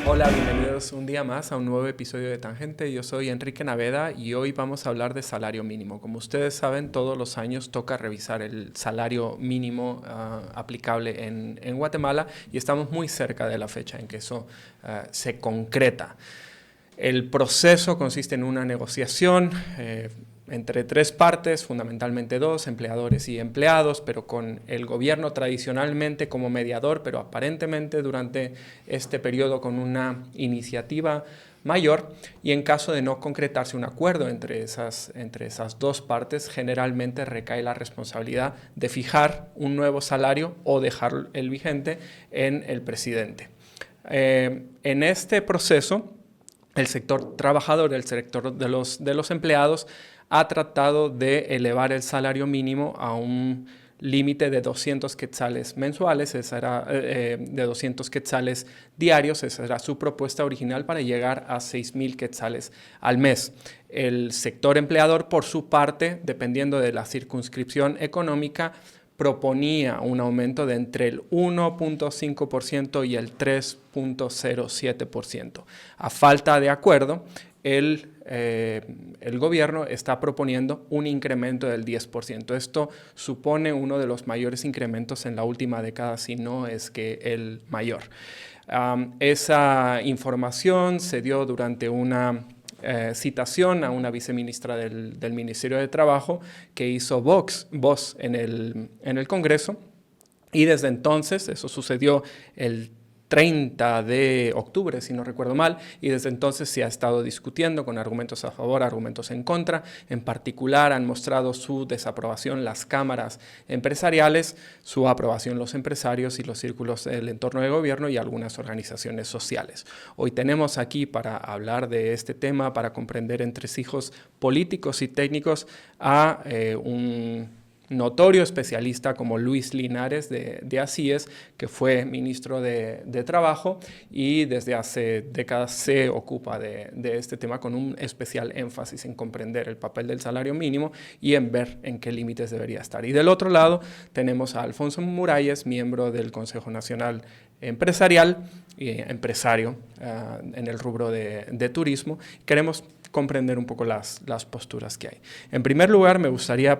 Hola, bienvenidos un día más a un nuevo episodio de Tangente. Yo soy Enrique Naveda y hoy vamos a hablar de salario mínimo. Como ustedes saben, todos los años toca revisar el salario mínimo aplicable en Guatemala y estamos muy cerca de la fecha en que eso se concreta. El proceso consiste en una negociación entre tres partes, fundamentalmente dos, empleadores y empleados, pero con el gobierno tradicionalmente como mediador, pero aparentemente durante este periodo con una iniciativa mayor, y en caso de no concretarse un acuerdo entre esas dos partes, generalmente recae la responsabilidad de fijar un nuevo salario o dejar el vigente en el presidente. En este proceso, el sector trabajador, el sector de los empleados, ha tratado de elevar el salario mínimo a un límite de 200 quetzales mensuales, de 200 quetzales diarios. Esa era su propuesta original para llegar a 6,000 quetzales al mes. El sector empleador, por su parte, dependiendo de la circunscripción económica, proponía un aumento de entre el 1.5% y el 3.07%. A falta de acuerdo, el gobierno está proponiendo un incremento del 10%. Esto supone uno de los mayores incrementos en la última década, si no es que el mayor. Esa información se dio durante una citación a una viceministra del Ministerio de Trabajo que hizo voz en el Congreso, y desde entonces, eso sucedió el 30 de octubre, si no recuerdo mal, y desde entonces se ha estado discutiendo con argumentos a favor, argumentos en contra. En particular, han mostrado su desaprobación las cámaras empresariales, su aprobación los empresarios y los círculos del entorno de gobierno y algunas organizaciones sociales. Hoy tenemos aquí, para hablar de este tema, para comprender entresijos políticos y técnicos, a un notorio especialista como Luis Linares de ACIES, que fue ministro de Trabajo y desde hace décadas se ocupa de este tema con un especial énfasis en comprender el papel del salario mínimo y en ver en qué límites debería estar. Y del otro lado tenemos a Alfonso Muralles, miembro del Consejo Nacional Empresarial y empresario en el rubro de turismo. Queremos comprender un poco las posturas que hay. En primer lugar, me gustaría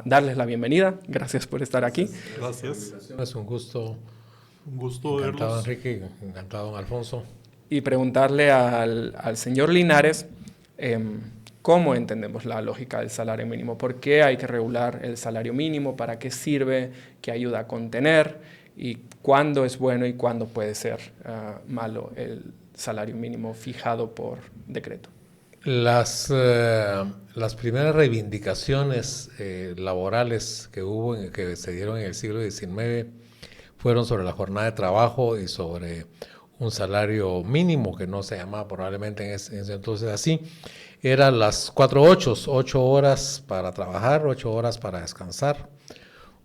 darles la bienvenida. Gracias por estar aquí. Gracias. Es un gusto. Un gusto Encantado, verlos. Enrique. Encantado, don Alfonso. Y preguntarle al señor Linares cómo entendemos la lógica del salario mínimo. ¿Por qué hay que regular el salario mínimo? ¿Para qué sirve? ¿Qué ayuda a contener? ¿Y cuándo es bueno y cuándo puede ser malo el salario mínimo fijado por decreto? Las primeras reivindicaciones laborales que se dieron en el siglo XIX fueron sobre la jornada de trabajo y sobre un salario mínimo, que no se llamaba probablemente en ese entonces así. Eran las 8 horas para trabajar, 8 horas para descansar,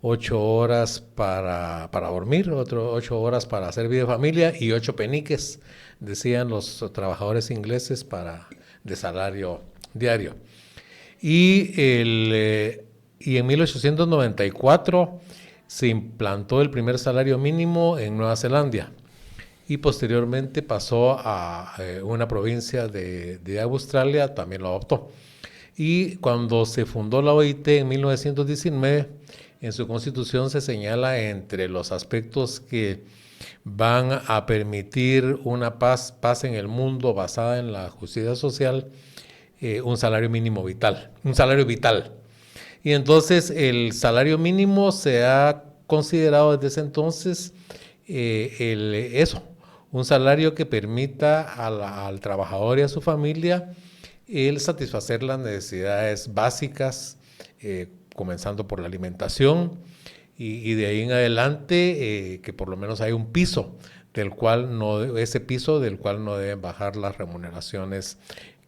8 horas para dormir, 8 horas para hacer vida de familia y 8 peniques, decían los trabajadores ingleses, de salario diario. Y en 1894 se implantó el primer salario mínimo en Nueva Zelanda y posteriormente pasó a una provincia de Australia, también lo adoptó. Y cuando se fundó la OIT en 1919, en su constitución se señala entre los aspectos que van a permitir una paz en el mundo basada en la justicia social, un salario mínimo vital, un salario vital. Y entonces el salario mínimo se ha considerado desde ese entonces un salario que permita al trabajador y a su familia el satisfacer las necesidades básicas, comenzando por la alimentación, y de ahí en adelante que por lo menos hay un piso del cual no deben bajar las remuneraciones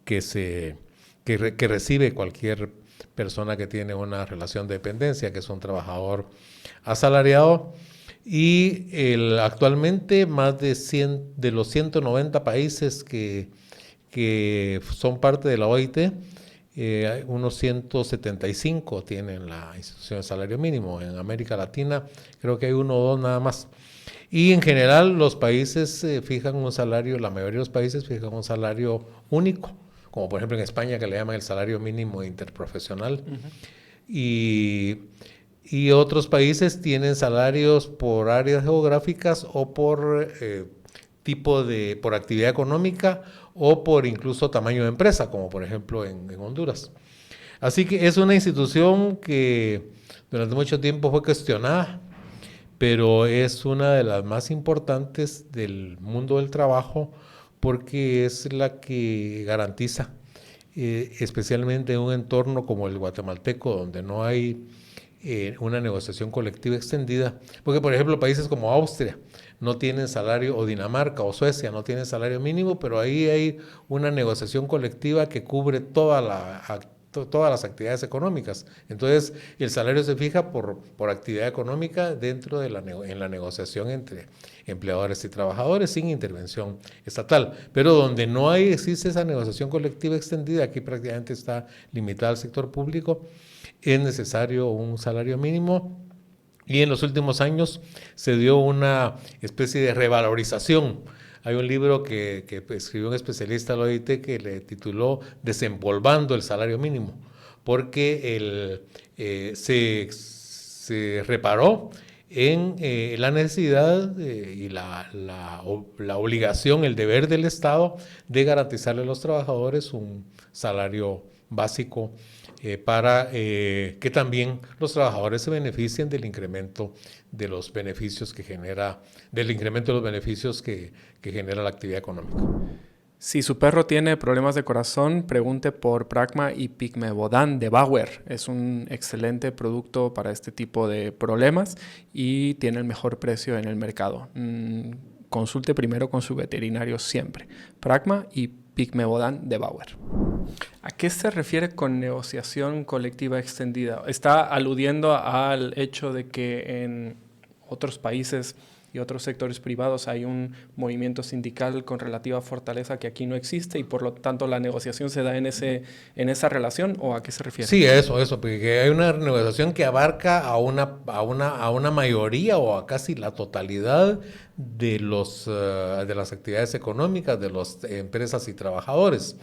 que recibe cualquier persona que tiene una relación de dependencia, que es un trabajador asalariado. Y actualmente más de los 190 países que son parte de la OIT unos 175 tienen la institución de salario mínimo. En América Latina creo que hay uno o dos nada más. Y en general los países fijan un salario, la mayoría de los países fijan un salario único, como por ejemplo en España, que le llaman el salario mínimo interprofesional. Y otros países tienen salarios por áreas geográficas o por por actividad económica o por incluso tamaño de empresa, como por ejemplo en Honduras. Así que es una institución que durante mucho tiempo fue cuestionada, pero es una de las más importantes del mundo del trabajo porque es la que garantiza, especialmente en un entorno como el guatemalteco, donde no hay una negociación colectiva extendida, porque por ejemplo países como Austria no tienen salario, o Dinamarca o Suecia no tienen salario mínimo, pero ahí hay una negociación colectiva que cubre todas las actividades económicas. Entonces el salario se fija por actividad económica dentro de en la negociación entre empleadores y trabajadores sin intervención estatal. Pero donde no existe esa negociación colectiva extendida, aquí prácticamente está limitada al sector público, es necesario un salario mínimo. Y en los últimos años se dio una especie de revalorización. Hay un libro que escribió un especialista de la OIT que le tituló Desempolvando el salario mínimo, porque se reparó en la necesidad y la obligación, el deber del Estado de garantizarle a los trabajadores un salario básico para que también los trabajadores se beneficien del incremento de los beneficios que genera la actividad económica. Si su perro tiene problemas de corazón, pregunte por Pragma y Picmebodan de Bauer. Es un excelente producto para este tipo de problemas y tiene el mejor precio en el mercado. Consulte primero con su veterinario siempre. Pragma y Picmebodan de Bauer. ¿A qué se refiere con negociación colectiva extendida? ¿Está aludiendo al hecho de que en otros países y otros sectores privados hay un movimiento sindical con relativa fortaleza que aquí no existe y por lo tanto la negociación se da en esa relación, o a qué se refiere? Sí, eso, porque hay una negociación que abarca a una mayoría o a casi la totalidad de las actividades económicas de las empresas y trabajadores.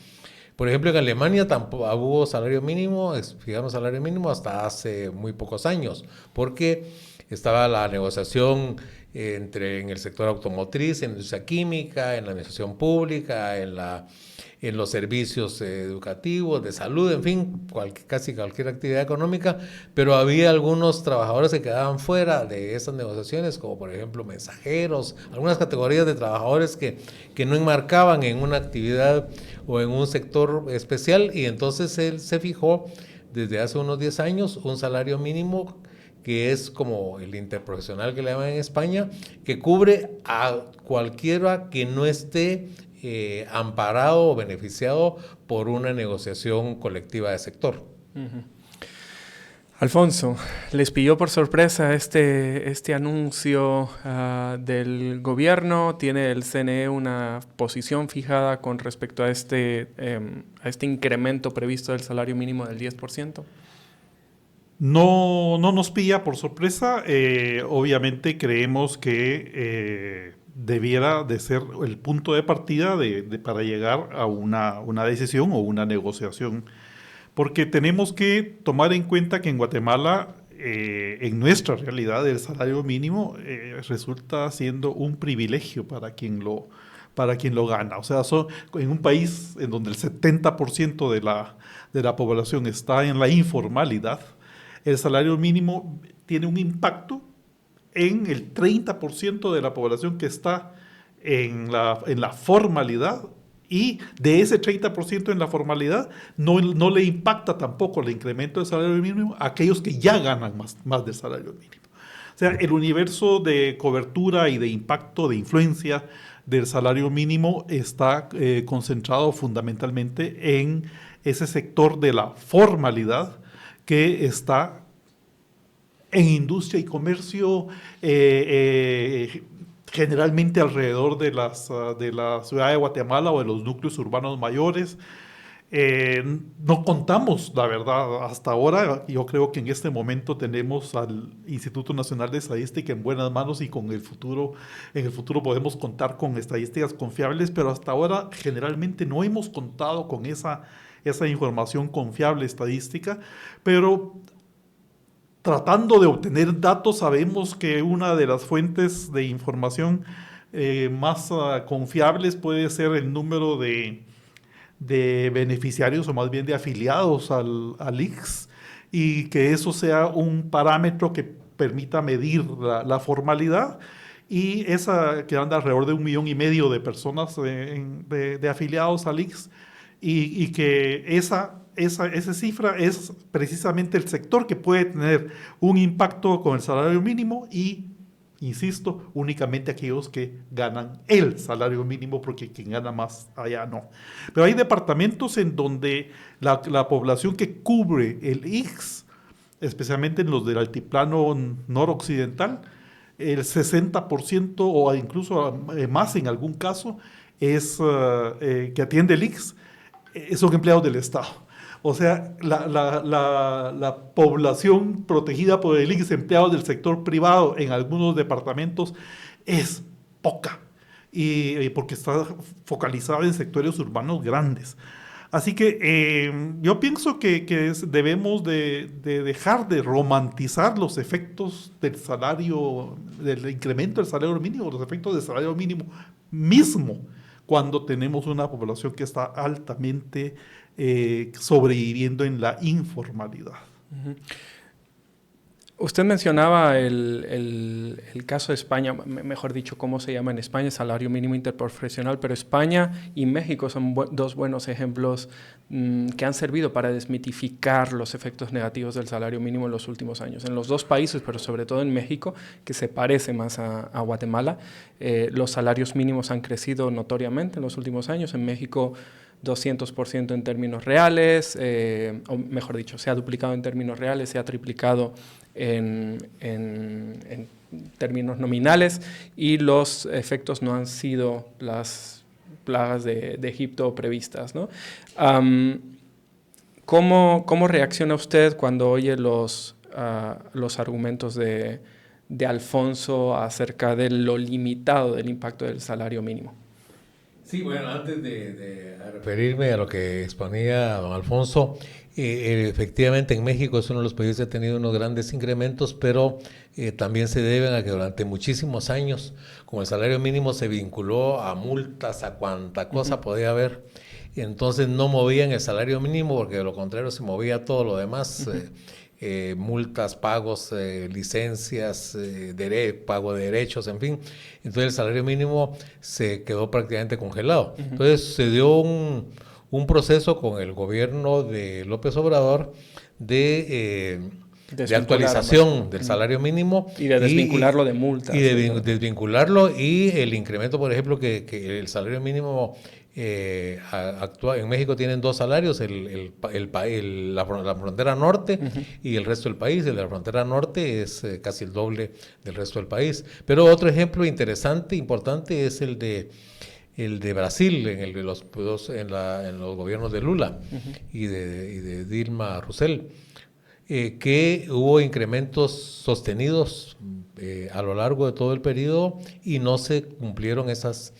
Por ejemplo, en Alemania tampoco hubo salario mínimo, fijaron salario mínimo hasta hace muy pocos años, porque estaba la negociación en el sector automotriz, en la industria química, en la administración pública, en los servicios educativos, de salud, en fin, casi cualquier actividad económica, pero había algunos trabajadores que quedaban fuera de esas negociaciones, como por ejemplo mensajeros, algunas categorías de trabajadores que no enmarcaban en una actividad o en un sector especial, y entonces él se fijó desde hace unos 10 años un salario mínimo que es como el interprofesional que le llaman en España, que cubre a cualquiera que no esté amparado o beneficiado por una negociación colectiva de sector. Uh-huh. Alfonso, ¿les pilló por sorpresa este anuncio del gobierno? ¿Tiene el CNE una posición fijada con respecto a este incremento previsto del salario mínimo del 10%? No nos pilla por sorpresa. Obviamente creemos que debiera de ser el punto de partida para llegar a una decisión o una negociación. Porque tenemos que tomar en cuenta que en Guatemala, en nuestra realidad, el salario mínimo resulta siendo un privilegio para quien lo gana. O sea, en un país en donde el 70% de la población está en la informalidad, el salario mínimo tiene un impacto en el 30% de la población que está en la formalidad, y de ese 30% en la formalidad no le impacta tampoco el incremento del salario mínimo a aquellos que ya ganan más del salario mínimo. O sea, el universo de cobertura y de impacto, de influencia del salario mínimo está concentrado fundamentalmente en ese sector de la formalidad que está en industria y comercio, generalmente alrededor de la ciudad de Guatemala o de los núcleos urbanos mayores, No contamos, la verdad, hasta ahora. Yo creo que en este momento tenemos al Instituto Nacional de Estadística en buenas manos y en el futuro podemos contar con estadísticas confiables, pero hasta ahora generalmente no hemos contado con esa información confiable estadística, pero tratando de obtener datos sabemos que una de las fuentes de información más confiables puede ser el número de beneficiarios o más bien de afiliados al ICS, y que eso sea un parámetro que permita medir la formalidad, y esa que anda alrededor de 1,5 millones de personas de afiliados al ICS, y que esa cifra es precisamente el sector que puede tener un impacto con el salario mínimo y, insisto, únicamente aquellos que ganan el salario mínimo, porque quien gana más allá no. Pero hay departamentos en donde la población que cubre el ICS, especialmente en los del altiplano noroccidental, el 60% o incluso más en algún caso es que atiende el ICS, son empleados del Estado. O sea, la población protegida por el ICS, empleados del sector privado en algunos departamentos, es poca, y porque está focalizada en sectores urbanos grandes. Así que yo pienso que debemos de dejar de romantizar los efectos del incremento del salario mínimo, los efectos del salario mínimo mismo, cuando tenemos una población que está altamente sobreviviendo en la informalidad. Uh-huh. Usted mencionaba el caso de España, mejor dicho, cómo se llama en España, salario mínimo interprofesional, pero España y México son dos buenos ejemplos que han servido para desmitificar los efectos negativos del salario mínimo en los últimos años. En los dos países, pero sobre todo en México, que se parece más a Guatemala, los salarios mínimos han crecido notoriamente en los últimos años. En México, 200% en términos reales, o mejor dicho, se ha duplicado en términos reales, se ha triplicado en términos nominales, y los efectos no han sido las plagas de Egipto previstas, ¿no? ¿Cómo reacciona usted cuando oye los argumentos de Alfonso acerca de lo limitado del impacto del salario mínimo? Sí, bueno, antes de referirme a lo que exponía don Alfonso, efectivamente en México es uno de los países que ha tenido unos grandes incrementos, pero también se deben a que durante muchísimos años, como el salario mínimo se vinculó a multas, a cuanta cosa podía haber, entonces no movían el salario mínimo, porque de lo contrario se movía todo lo demás. Multas, pagos, licencias, pago de derechos, en fin. Entonces el salario mínimo se quedó prácticamente congelado. Entonces se dio un proceso con el gobierno de López Obrador de actualización del salario mínimo. Y de desvincularlo de multas. Y de desvincularlo, y el incremento, por ejemplo, que el salario mínimo en México tienen dos salarios, la frontera norte y el resto del país. El de la frontera norte es casi el doble del resto del país. Pero otro ejemplo interesante, importante, es el de Brasil, en los gobiernos de Lula y de Dilma Rousseff, que hubo incrementos sostenidos a lo largo de todo el periodo, y no se cumplieron esas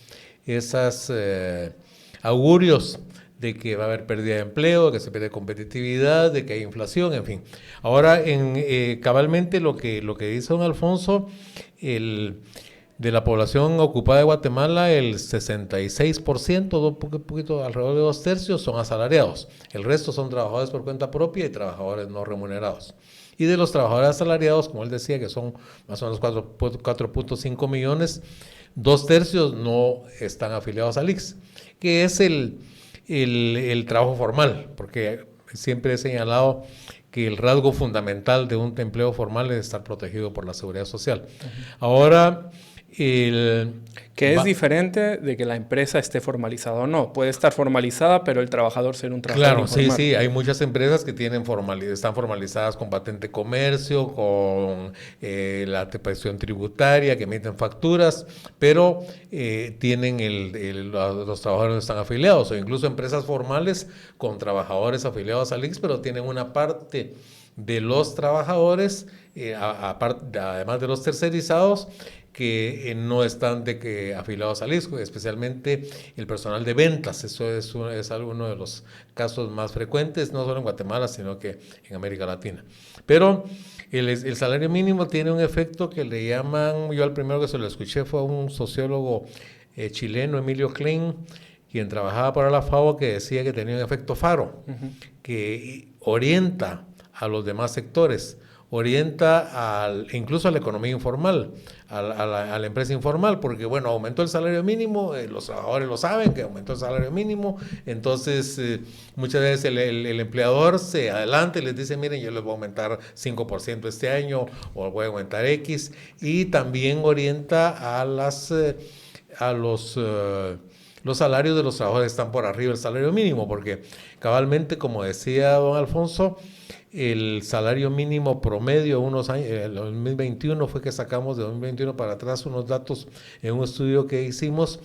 augurios de que va a haber pérdida de empleo, de que se pierde competitividad, de que hay inflación, en fin. Ahora, cabalmente lo que dice don Alfonso, de la población ocupada de Guatemala, el 66%, un poquito alrededor de 2/3, son asalariados. El resto son trabajadores por cuenta propia y trabajadores no remunerados. Y de los trabajadores asalariados, como él decía, que son más o menos 4.5 millones, 2/3 no están afiliados al ICS, que es el trabajo formal, porque siempre he señalado que el rasgo fundamental de un empleo formal es estar protegido por la seguridad social. Ahora, Que es diferente de que la empresa esté formalizada o no. Puede estar formalizada, pero el trabajador ser un trabajador informal. Sí, hay muchas empresas que están formalizadas con patente comercio, con la presión tributaria, que emiten facturas, pero tienen los trabajadores están afiliados, o incluso empresas formales con trabajadores afiliados al ICS, pero tienen una parte de los trabajadores, además de los tercerizados, que no están afiliados al ISCO, especialmente el personal de ventas. Eso es uno de los casos más frecuentes, no solo en Guatemala, sino que en América Latina. Pero el salario mínimo tiene un efecto que le llaman, yo al primero que se lo escuché fue a un sociólogo chileno, Emilio Klein, quien trabajaba para la FAO, que decía que tenía un efecto faro, que orienta a los demás sectores, orienta incluso a la economía informal, a la empresa informal, porque bueno, aumentó el salario mínimo, los trabajadores lo saben que aumentó el salario mínimo, entonces muchas veces el empleador se adelanta y les dice, miren, yo les voy a aumentar 5% este año, o voy a aumentar X, y también orienta a los salarios de los trabajadores que están por arriba del salario mínimo, porque cabalmente, como decía don Alfonso, el salario mínimo promedio, unos años, el 2021 fue que sacamos de 2021 para atrás unos datos en un estudio que hicimos,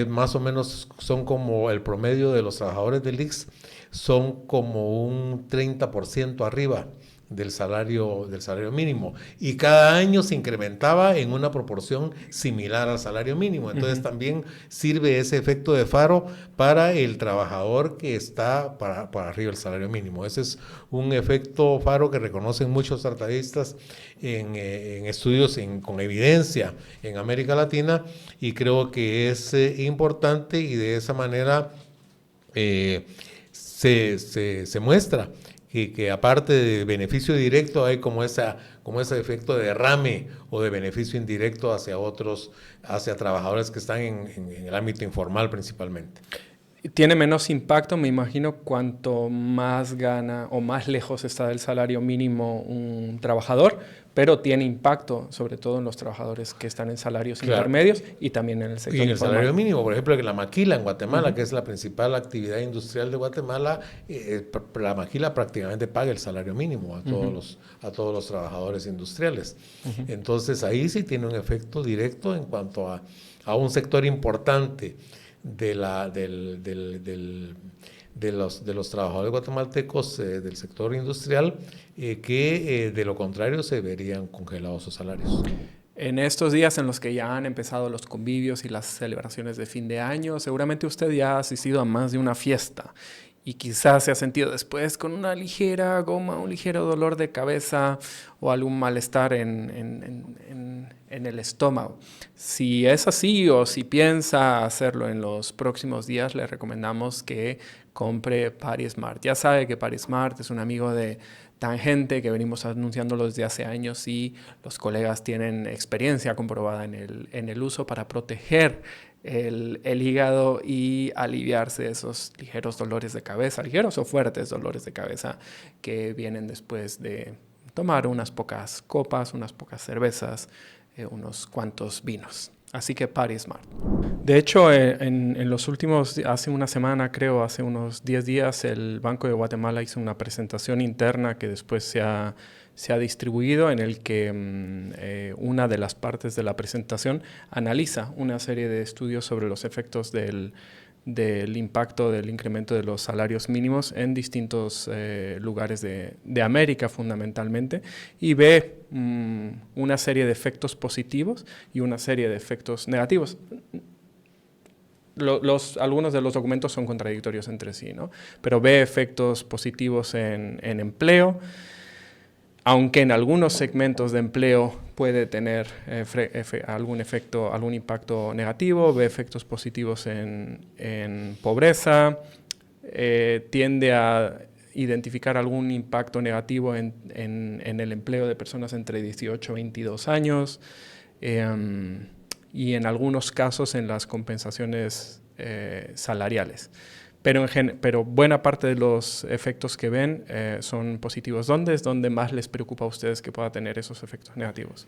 más o menos son como el promedio de los trabajadores del ICS, son como un 30% arriba del salario mínimo, y cada año se incrementaba en una proporción similar al salario mínimo. Entonces también sirve ese efecto de faro para el trabajador que está para arriba del salario mínimo. Ese es un efecto faro que reconocen muchos tratadistas en estudios con evidencia en América Latina, y creo que es importante, y de esa manera se muestra que aparte de beneficio directo hay como ese efecto de derrame o de beneficio indirecto hacia trabajadores que están en el ámbito informal principalmente. Tiene menos impacto, me imagino, cuanto más gana o más lejos está del salario mínimo un trabajador, pero tiene impacto sobre todo en los trabajadores que están en salarios intermedios y también en el sector informal. Y en el salario mínimo, por ejemplo, que la maquila en Guatemala, que es la principal actividad industrial de Guatemala, la maquila prácticamente paga el salario mínimo a todos los trabajadores industriales. Entonces ahí sí tiene un efecto directo en cuanto a un sector importante de los trabajadores guatemaltecos del sector industrial, que de lo contrario se verían congelados sus salarios. En estos días en los que ya han empezado los convivios y las celebraciones de fin de año, seguramente usted ya ha asistido a más de una fiesta y quizás se ha sentido después con una ligera goma, un ligero dolor de cabeza o algún malestar en el estómago. Si es así o si piensa hacerlo en los próximos días, le recomendamos que compre PariSmart. Ya sabe que PariSmart es un amigo de Tangente, que venimos anunciándolo desde hace años, y los colegas tienen experiencia comprobada en el uso para proteger el hígado y aliviarse de esos ligeros dolores de cabeza, ligeros o fuertes dolores de cabeza que vienen después de tomar unas pocas copas, unas pocas cervezas, unos cuantos vinos. Así que PariSmart. De hecho, en los últimos, hace una semana creo, hace unos 10 días, el Banco de Guatemala hizo una presentación interna que después se ha distribuido, en el que una de las partes de la presentación analiza una serie de estudios sobre los efectos del impacto del incremento de los salarios mínimos en distintos lugares de América fundamentalmente, y ve una serie de efectos positivos y una serie de efectos negativos. Algunos de los documentos son contradictorios entre sí, ¿no? Pero ve efectos positivos en empleo, aunque en algunos segmentos de empleo puede tener algún efecto, algún impacto negativo, ve efectos positivos en pobreza, tiende a identificar algún impacto negativo en el empleo de personas entre 18 y 22 años, y en algunos casos en las compensaciones salariales. Pero buena parte de los efectos que ven son positivos. ¿Dónde es donde más les preocupa a ustedes que pueda tener esos efectos negativos?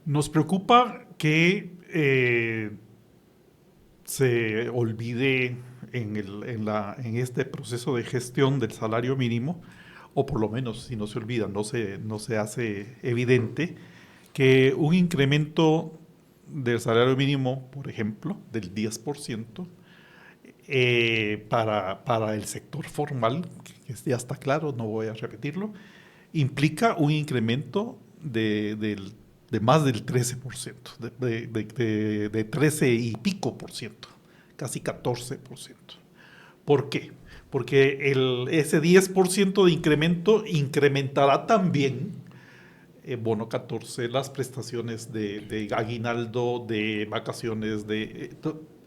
Nos preocupa que se olvide en este proceso de gestión del salario mínimo, o por lo menos si no se olvida, no se hace evidente, que un incremento del salario mínimo, por ejemplo, del 10%, para el sector formal, que ya está claro, no voy a repetirlo, implica un incremento de más del 13%, de 13 y pico por ciento, casi 14%. ¿Por qué? Porque ese 10% de incremento incrementará también bono 14, las prestaciones de aguinaldo, de vacaciones,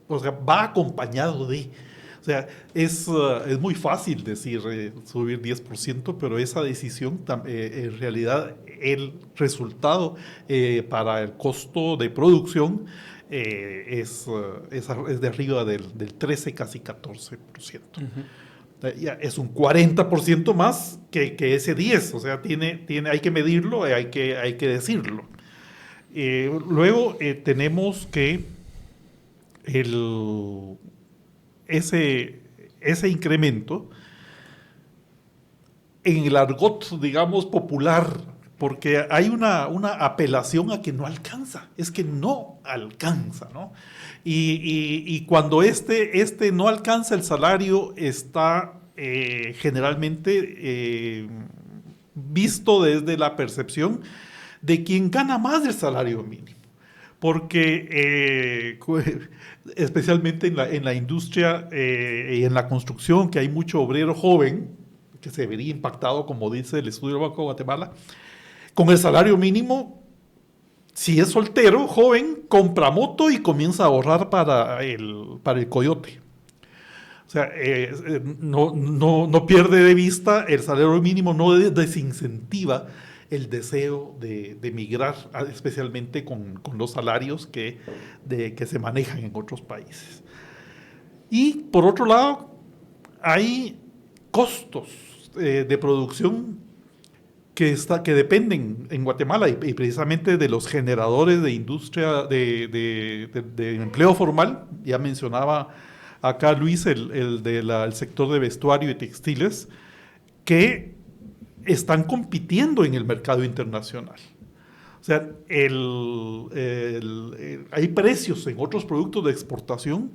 o sea, va acompañado de. O sea, es muy fácil decir subir 10%, pero esa decisión, en realidad, el resultado para el costo de producción es de arriba del 13, casi 14%. Ya es un 40% más que ese 10, o sea, hay que medirlo, hay que decirlo. Luego tenemos que ese incremento en el argot, digamos, popular, porque hay una apelación a que no alcanza, es que no alcanza, ¿no? Y cuando este no alcanza el salario, está generalmente visto desde la percepción de quien gana más del salario mínimo. Porque especialmente en la industria y en la construcción, que hay mucho obrero joven, que se vería impactado, como dice el estudio del Banco de Guatemala, con el salario mínimo. Si es soltero, joven, compra moto y comienza a ahorrar para el coyote. O sea, no pierde de vista el salario mínimo, no desincentiva el deseo de migrar, especialmente con los salarios que se manejan en otros países. Y por otro lado, hay costos de producción que dependen en Guatemala y precisamente de los generadores de industria de empleo formal. Ya mencionaba acá Luis el del sector de vestuario y textiles, que están compitiendo en el mercado internacional. O sea, hay precios en otros productos de exportación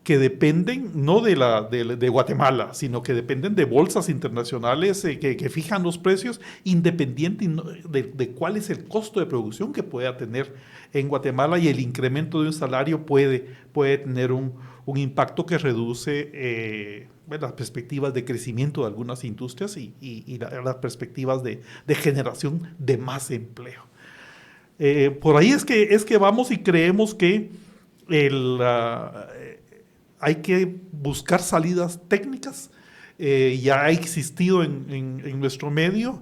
que dependen no de Guatemala, sino que dependen de bolsas internacionales que fijan los precios independiente de cuál es el costo de producción que pueda tener en Guatemala, y el incremento de un salario puede tener un impacto que reduce las perspectivas de crecimiento de algunas industrias y las perspectivas de generación de más empleo. Por ahí es que vamos y creemos que hay que buscar salidas técnicas. Ya ha existido en nuestro medio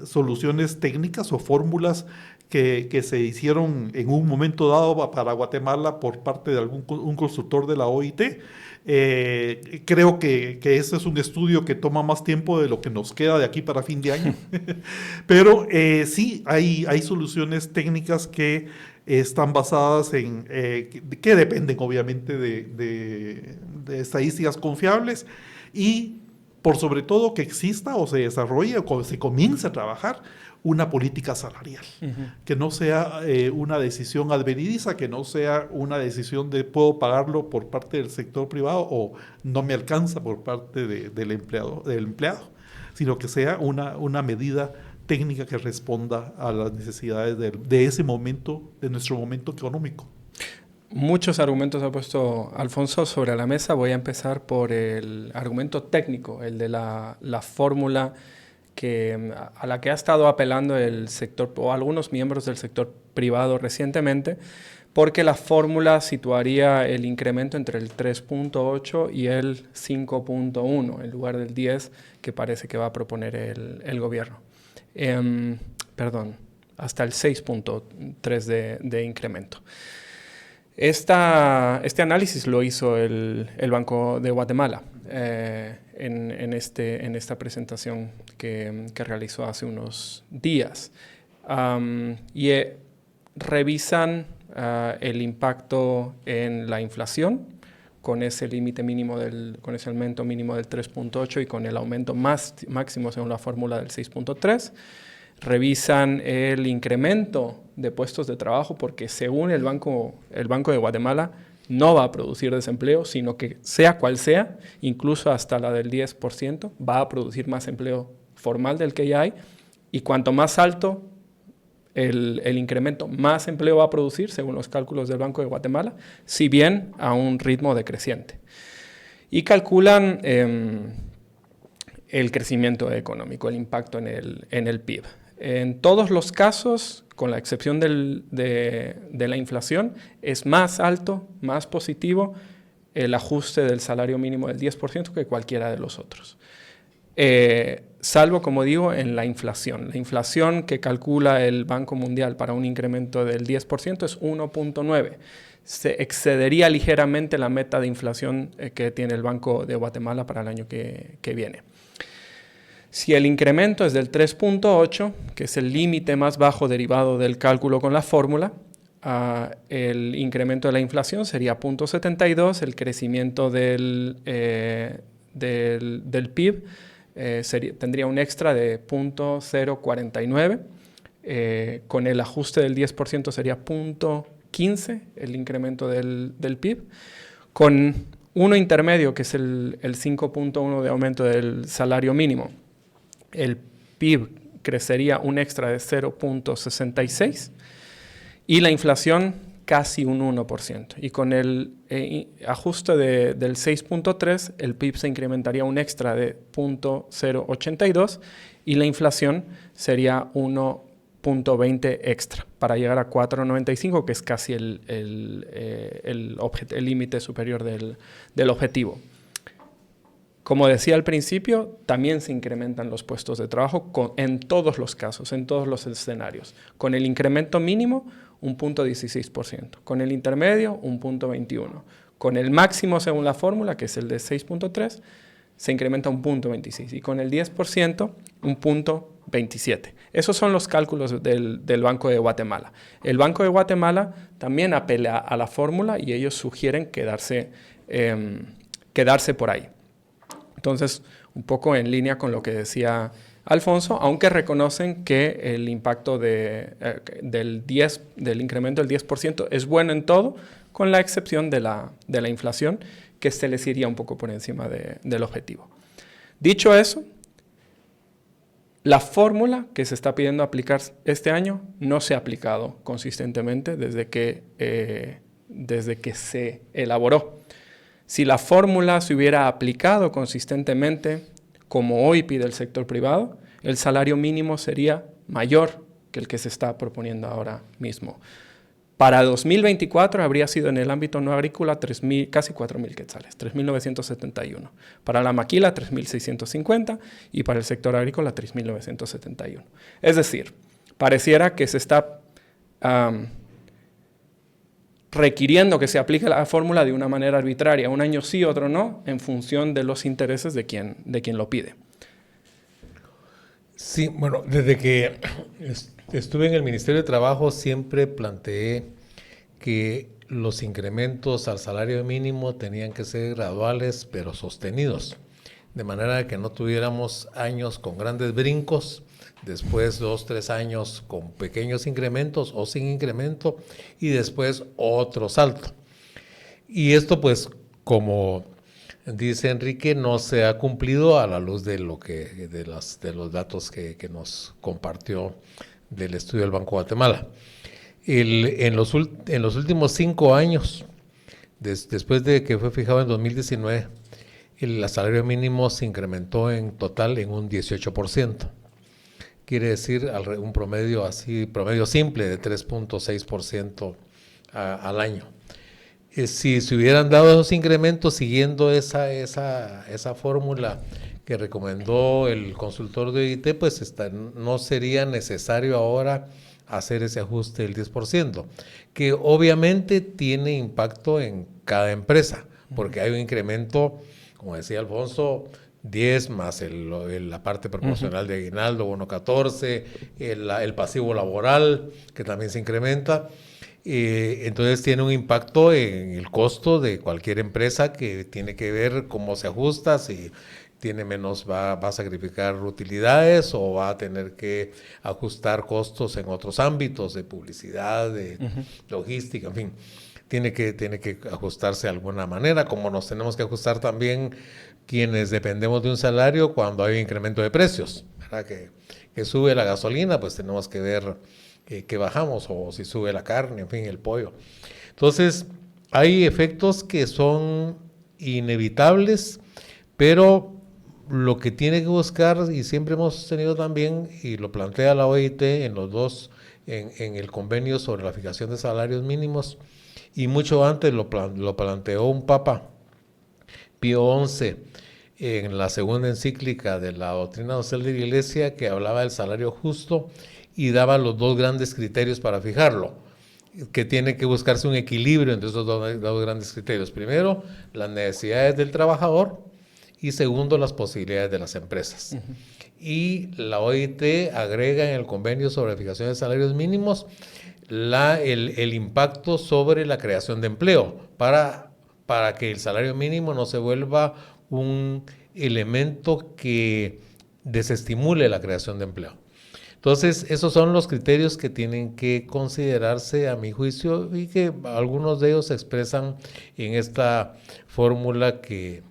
soluciones técnicas o fórmulas que se hicieron en un momento dado para Guatemala por parte de un consultor de la OIT. Creo que ese es un estudio que toma más tiempo de lo que nos queda de aquí para fin de año. Pero sí, hay soluciones técnicas que están basadas que dependen obviamente de estadísticas confiables, y por sobre todo que exista o se desarrolle o se comience a trabajar una política salarial, que no sea una decisión advenediza, que no sea una decisión de puedo pagarlo por parte del sector privado o no me alcanza por parte del empleado, sino que sea una medida técnica que responda a las necesidades de ese momento, de nuestro momento económico. Muchos argumentos ha puesto Alfonso sobre la mesa. Voy a empezar por el argumento técnico, el de la fórmula a la que ha estado apelando el sector o algunos miembros del sector privado recientemente, porque la fórmula situaría el incremento entre el 3.8 y el 5.1 en lugar del 10 que parece que va a proponer el gobierno. Hasta el 6.3 de incremento. Este análisis lo hizo el Banco de Guatemala en esta presentación que realizó hace unos días. Y revisan el impacto en la inflación con ese límite mínimo con ese aumento mínimo del 3.8 y con el aumento máximo según la fórmula del 6.3. Revisan el incremento de puestos de trabajo porque según el Banco de Guatemala no va a producir desempleo, sino que sea cual sea, incluso hasta la del 10%, va a producir más empleo formal del que ya hay, y cuanto más alto el incremento, más empleo va a producir, según los cálculos del Banco de Guatemala, si bien a un ritmo decreciente. Y calculan el crecimiento económico, el impacto en el PIB. En todos los casos, con la excepción de la inflación, es más alto, más positivo el ajuste del salario mínimo del 10% que cualquiera de los otros. Salvo, como digo, en la inflación. La inflación que calcula el Banco Mundial para un incremento del 10% es 1.9. Se excedería ligeramente la meta de inflación que tiene el Banco de Guatemala para el año que viene. Si el incremento es del 3.8, que es el límite más bajo derivado del cálculo con la fórmula, el incremento de la inflación sería 0.72, el crecimiento del PIB tendría un extra de 0.049, con el ajuste del 10% sería 0.15 el incremento del PIB, con uno intermedio que es el 5.1 de aumento del salario mínimo. El PIB crecería un extra de 0.66 y la inflación casi un 1%. Y con el ajuste del 6.3, el PIB se incrementaría un extra de 0.082 y la inflación sería 1.20 extra para llegar a 4.95, que es casi el límite superior del objetivo. Como decía al principio, también se incrementan los puestos de trabajo en todos los casos, en todos los escenarios. Con el incremento mínimo, un 0.16%. Con el intermedio, un 0.21%. Con el máximo según la fórmula, que es el de 6.3, se incrementa un 0.26%. Y con el 10%, un 0.27%. Esos son los cálculos del Banco de Guatemala. El Banco de Guatemala también apela a la fórmula y ellos sugieren quedarse por ahí. Entonces, un poco en línea con lo que decía Alfonso, aunque reconocen que el impacto del incremento del 10% es bueno en todo, con la excepción de la inflación, que se les iría un poco por encima del objetivo. Dicho eso, la fórmula que se está pidiendo aplicar este año no se ha aplicado consistentemente desde que se elaboró. Si la fórmula se hubiera aplicado consistentemente, como hoy pide el sector privado, el salario mínimo sería mayor que el que se está proponiendo ahora mismo. Para 2024 habría sido en el ámbito no agrícola casi 4.000 quetzales, 3.971. Para la maquila, 3.650 y para el sector agrícola, 3.971. Es decir, pareciera que se está requiriendo que se aplique la fórmula de una manera arbitraria, un año sí, otro no, en función de los intereses de quien lo pide. Sí, bueno, desde que estuve en el Ministerio de Trabajo siempre planteé que los incrementos al salario mínimo tenían que ser graduales pero sostenidos, de manera que no tuviéramos años con grandes brincos, después 2, 3 años con pequeños incrementos o sin incremento y después otro salto. Y esto pues, como dice Enrique, no se ha cumplido a la luz de los datos que nos compartió del estudio del Banco de Guatemala. En los últimos 5 años, después de que fue fijado en 2019, el salario mínimo se incrementó en total en un 18%. Quiere decir un promedio simple de 3.6% al año. Si se hubieran dado esos incrementos siguiendo esa fórmula que recomendó el consultor de OIT, pues no sería necesario ahora hacer ese ajuste del 10%, que obviamente tiene impacto en cada empresa, porque hay un incremento, como decía Alfonso, 10 más la parte proporcional de aguinaldo, bono 14, el pasivo laboral, que también se incrementa. Entonces tiene un impacto en el costo de cualquier empresa, que tiene que ver cómo se ajusta, si tiene menos, va a sacrificar utilidades o va a tener que ajustar costos en otros ámbitos de publicidad, de logística, en fin. Tiene que ajustarse de alguna manera, como nos tenemos que ajustar también quienes dependemos de un salario cuando hay un incremento de precios, ¿verdad? Que sube la gasolina, pues tenemos que ver que bajamos, o si sube la carne, en fin, el pollo. Entonces, hay efectos que son inevitables, pero lo que tiene que buscar, y siempre hemos sostenido también, y lo plantea la OIT en en el convenio sobre la fijación de salarios mínimos, y mucho antes lo planteó un Papa, Pío XI, en la segunda encíclica de la doctrina social de la Iglesia, que hablaba del salario justo y daba los dos grandes criterios para fijarlo, que tiene que buscarse un equilibrio entre esos dos grandes criterios. Primero, las necesidades del trabajador, y segundo, las posibilidades de las empresas. Y la OIT agrega en el convenio sobre la fijación de salarios mínimos el impacto sobre la creación de empleo, para que el salario mínimo no se vuelva un elemento que desestimule la creación de empleo. Entonces, esos son los criterios que tienen que considerarse, a mi juicio, y que algunos de ellos se expresan en esta fórmula que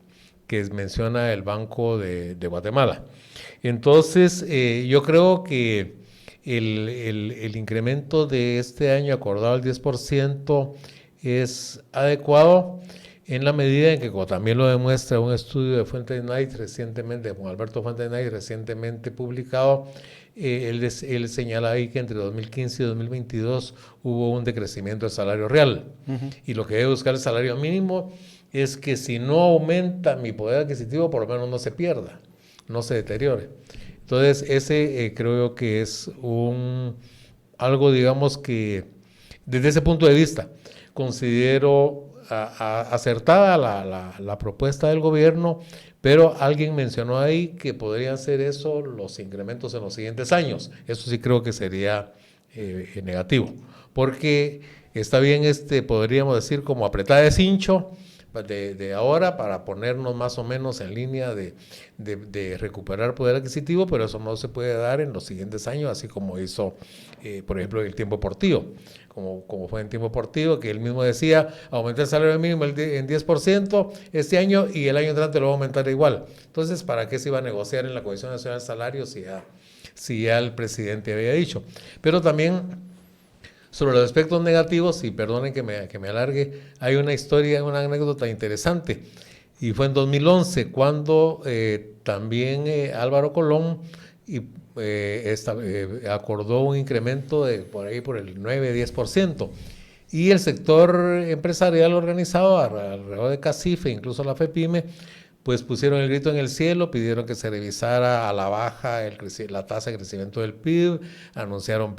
menciona el Banco de Guatemala. Entonces, yo creo que el incremento de este año acordado al 10% es adecuado, en la medida en que, como también lo demuestra un estudio de Fuentes Knight recientemente, con Alberto Fuentes Knight, recientemente publicado, él señala ahí que entre 2015 y 2022 hubo un decrecimiento del salario real. Y lo que debe buscar el salario mínimo es que, si no aumenta mi poder adquisitivo, por lo menos no se pierda, no se deteriore. Entonces, ese creo que es algo, digamos, que desde ese punto de vista considero acertada la propuesta del gobierno, pero alguien mencionó ahí que podrían ser eso los incrementos en los siguientes años. Eso sí creo que sería negativo, porque está bien, podríamos decir, como apretada de cincho de ahora, para ponernos más o menos en línea de recuperar poder adquisitivo, pero eso no se puede dar en los siguientes años, así como hizo, por ejemplo, el tiempo deportivo, como fue en tiempo deportivo, que él mismo decía, aumentar el salario mínimo en 10% este año, y el año entrante lo va a aumentar igual. Entonces, ¿para qué se iba a negociar en la Comisión Nacional de Salarios si ya el presidente había dicho? Pero también, sobre los aspectos negativos, y perdonen que me alargue, hay una historia, una anécdota interesante, y fue en 2011 cuando también Álvaro Colón acordó un incremento de por el 9-10%, y el sector empresarial organizado alrededor de CACIFE, incluso la FEPIME, pues pusieron el grito en el cielo, pidieron que se revisara a la baja la tasa de crecimiento del PIB, anunciaron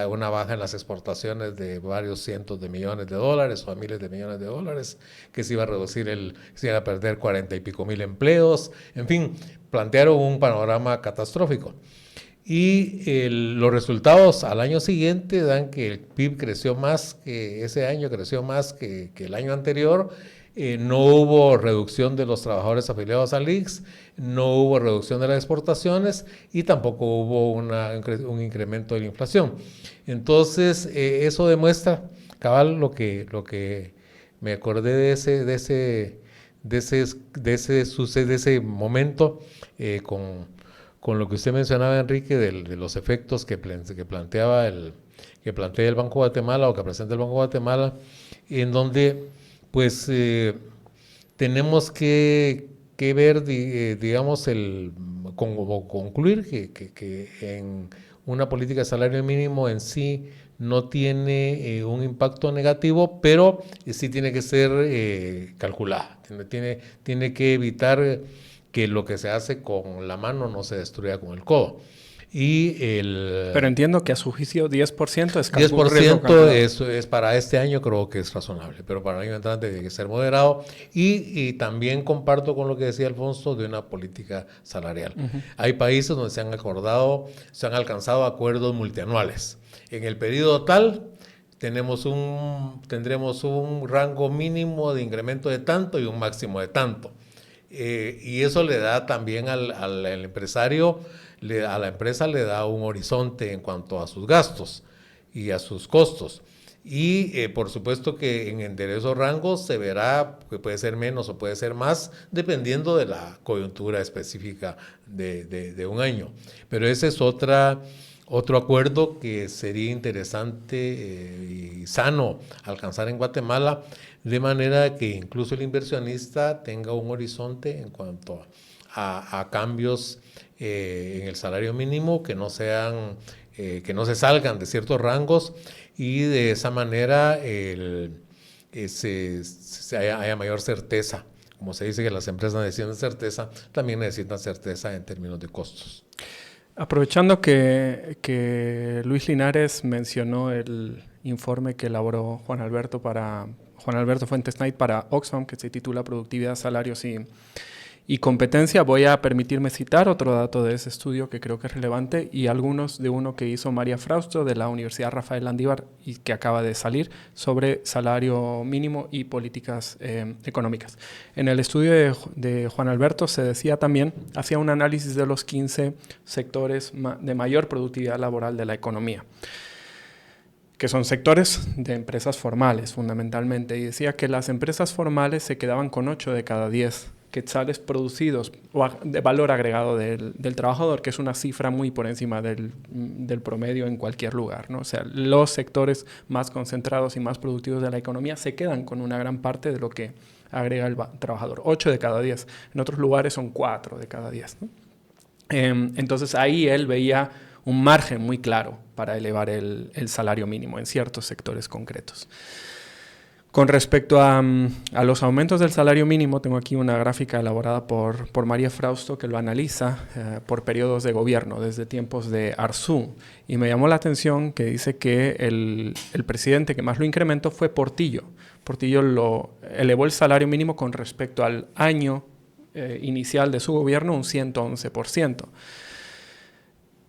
una baja en las exportaciones de varios cientos de millones de dólares o a miles de millones de dólares, que se iba a reducir, se iba a perder 40 y pico mil empleos, en fin, plantearon un panorama catastrófico. Y los resultados al año siguiente dan que el PIB creció más, que ese año creció más que el año anterior. No hubo reducción de los trabajadores afiliados al ICS, no hubo reducción de las exportaciones, y tampoco hubo un incremento de la inflación. Entonces, eso demuestra, cabal, lo que me acordé de ese momento, con lo que usted mencionaba, Enrique, de los efectos que plantea el Banco de Guatemala, o que presenta el Banco de Guatemala, en donde pues tenemos que ver, digamos, concluir que en una política de salario mínimo en sí no tiene un impacto negativo, pero sí tiene que ser calculada, tiene que evitar que lo que se hace con la mano no se destruya con el codo. Pero entiendo que a su juicio 10% es casi un riesgo 10% calculado. es para este año, creo que es razonable, pero para el año entrante tiene que ser moderado. Y también comparto con lo que decía Alfonso de una política salarial. Hay países donde se han alcanzado acuerdos multianuales. En el periodo tal tendremos un rango mínimo de incremento de tanto y un máximo de tanto. Y eso le da también al empresario, a la empresa le da un horizonte en cuanto a sus gastos y a sus costos. Y por supuesto que entre esos rangos se verá que puede ser menos o puede ser más, dependiendo de la coyuntura específica de un año. Pero ese es otro acuerdo que sería interesante y sano alcanzar en Guatemala, de manera que incluso el inversionista tenga un horizonte en cuanto a cambios en el salario mínimo que no se salgan de ciertos rangos, y de esa manera haya mayor certeza. Como se dice que las empresas necesitan certeza, también necesitan certeza en términos de costos. Aprovechando que Luis Linares mencionó el informe que elaboró Juan Alberto Fuentes Knight para Oxfam, que se titula Productividad, Salarios y Competencia, voy a permitirme citar otro dato de ese estudio que creo que es relevante, y algunos de uno que hizo María Frausto de la Universidad Rafael Landívar y que acaba de salir, sobre salario mínimo y políticas económicas. En el estudio de Juan Alberto se decía también, hacía un análisis de los 15 sectores de mayor productividad laboral de la economía, que son sectores de empresas formales fundamentalmente, y decía que las empresas formales se quedaban con 8 de cada 10 quetzales producidos o de valor agregado del trabajador, que es una cifra muy por encima del promedio en cualquier lugar, ¿no? O sea, los sectores más concentrados y más productivos de la economía se quedan con una gran parte de lo que agrega el trabajador. 8 de cada 10. En otros lugares son 4 de cada 10, ¿no? Entonces ahí él veía un margen muy claro para elevar el salario mínimo en ciertos sectores concretos. Con respecto a los aumentos del salario mínimo, tengo aquí una gráfica elaborada por María Frausto que lo analiza por periodos de gobierno, desde tiempos de Arzú. Y me llamó la atención que dice que el presidente que más lo incrementó fue Portillo. Portillo lo elevó el salario mínimo con respecto al año inicial de su gobierno un 111%.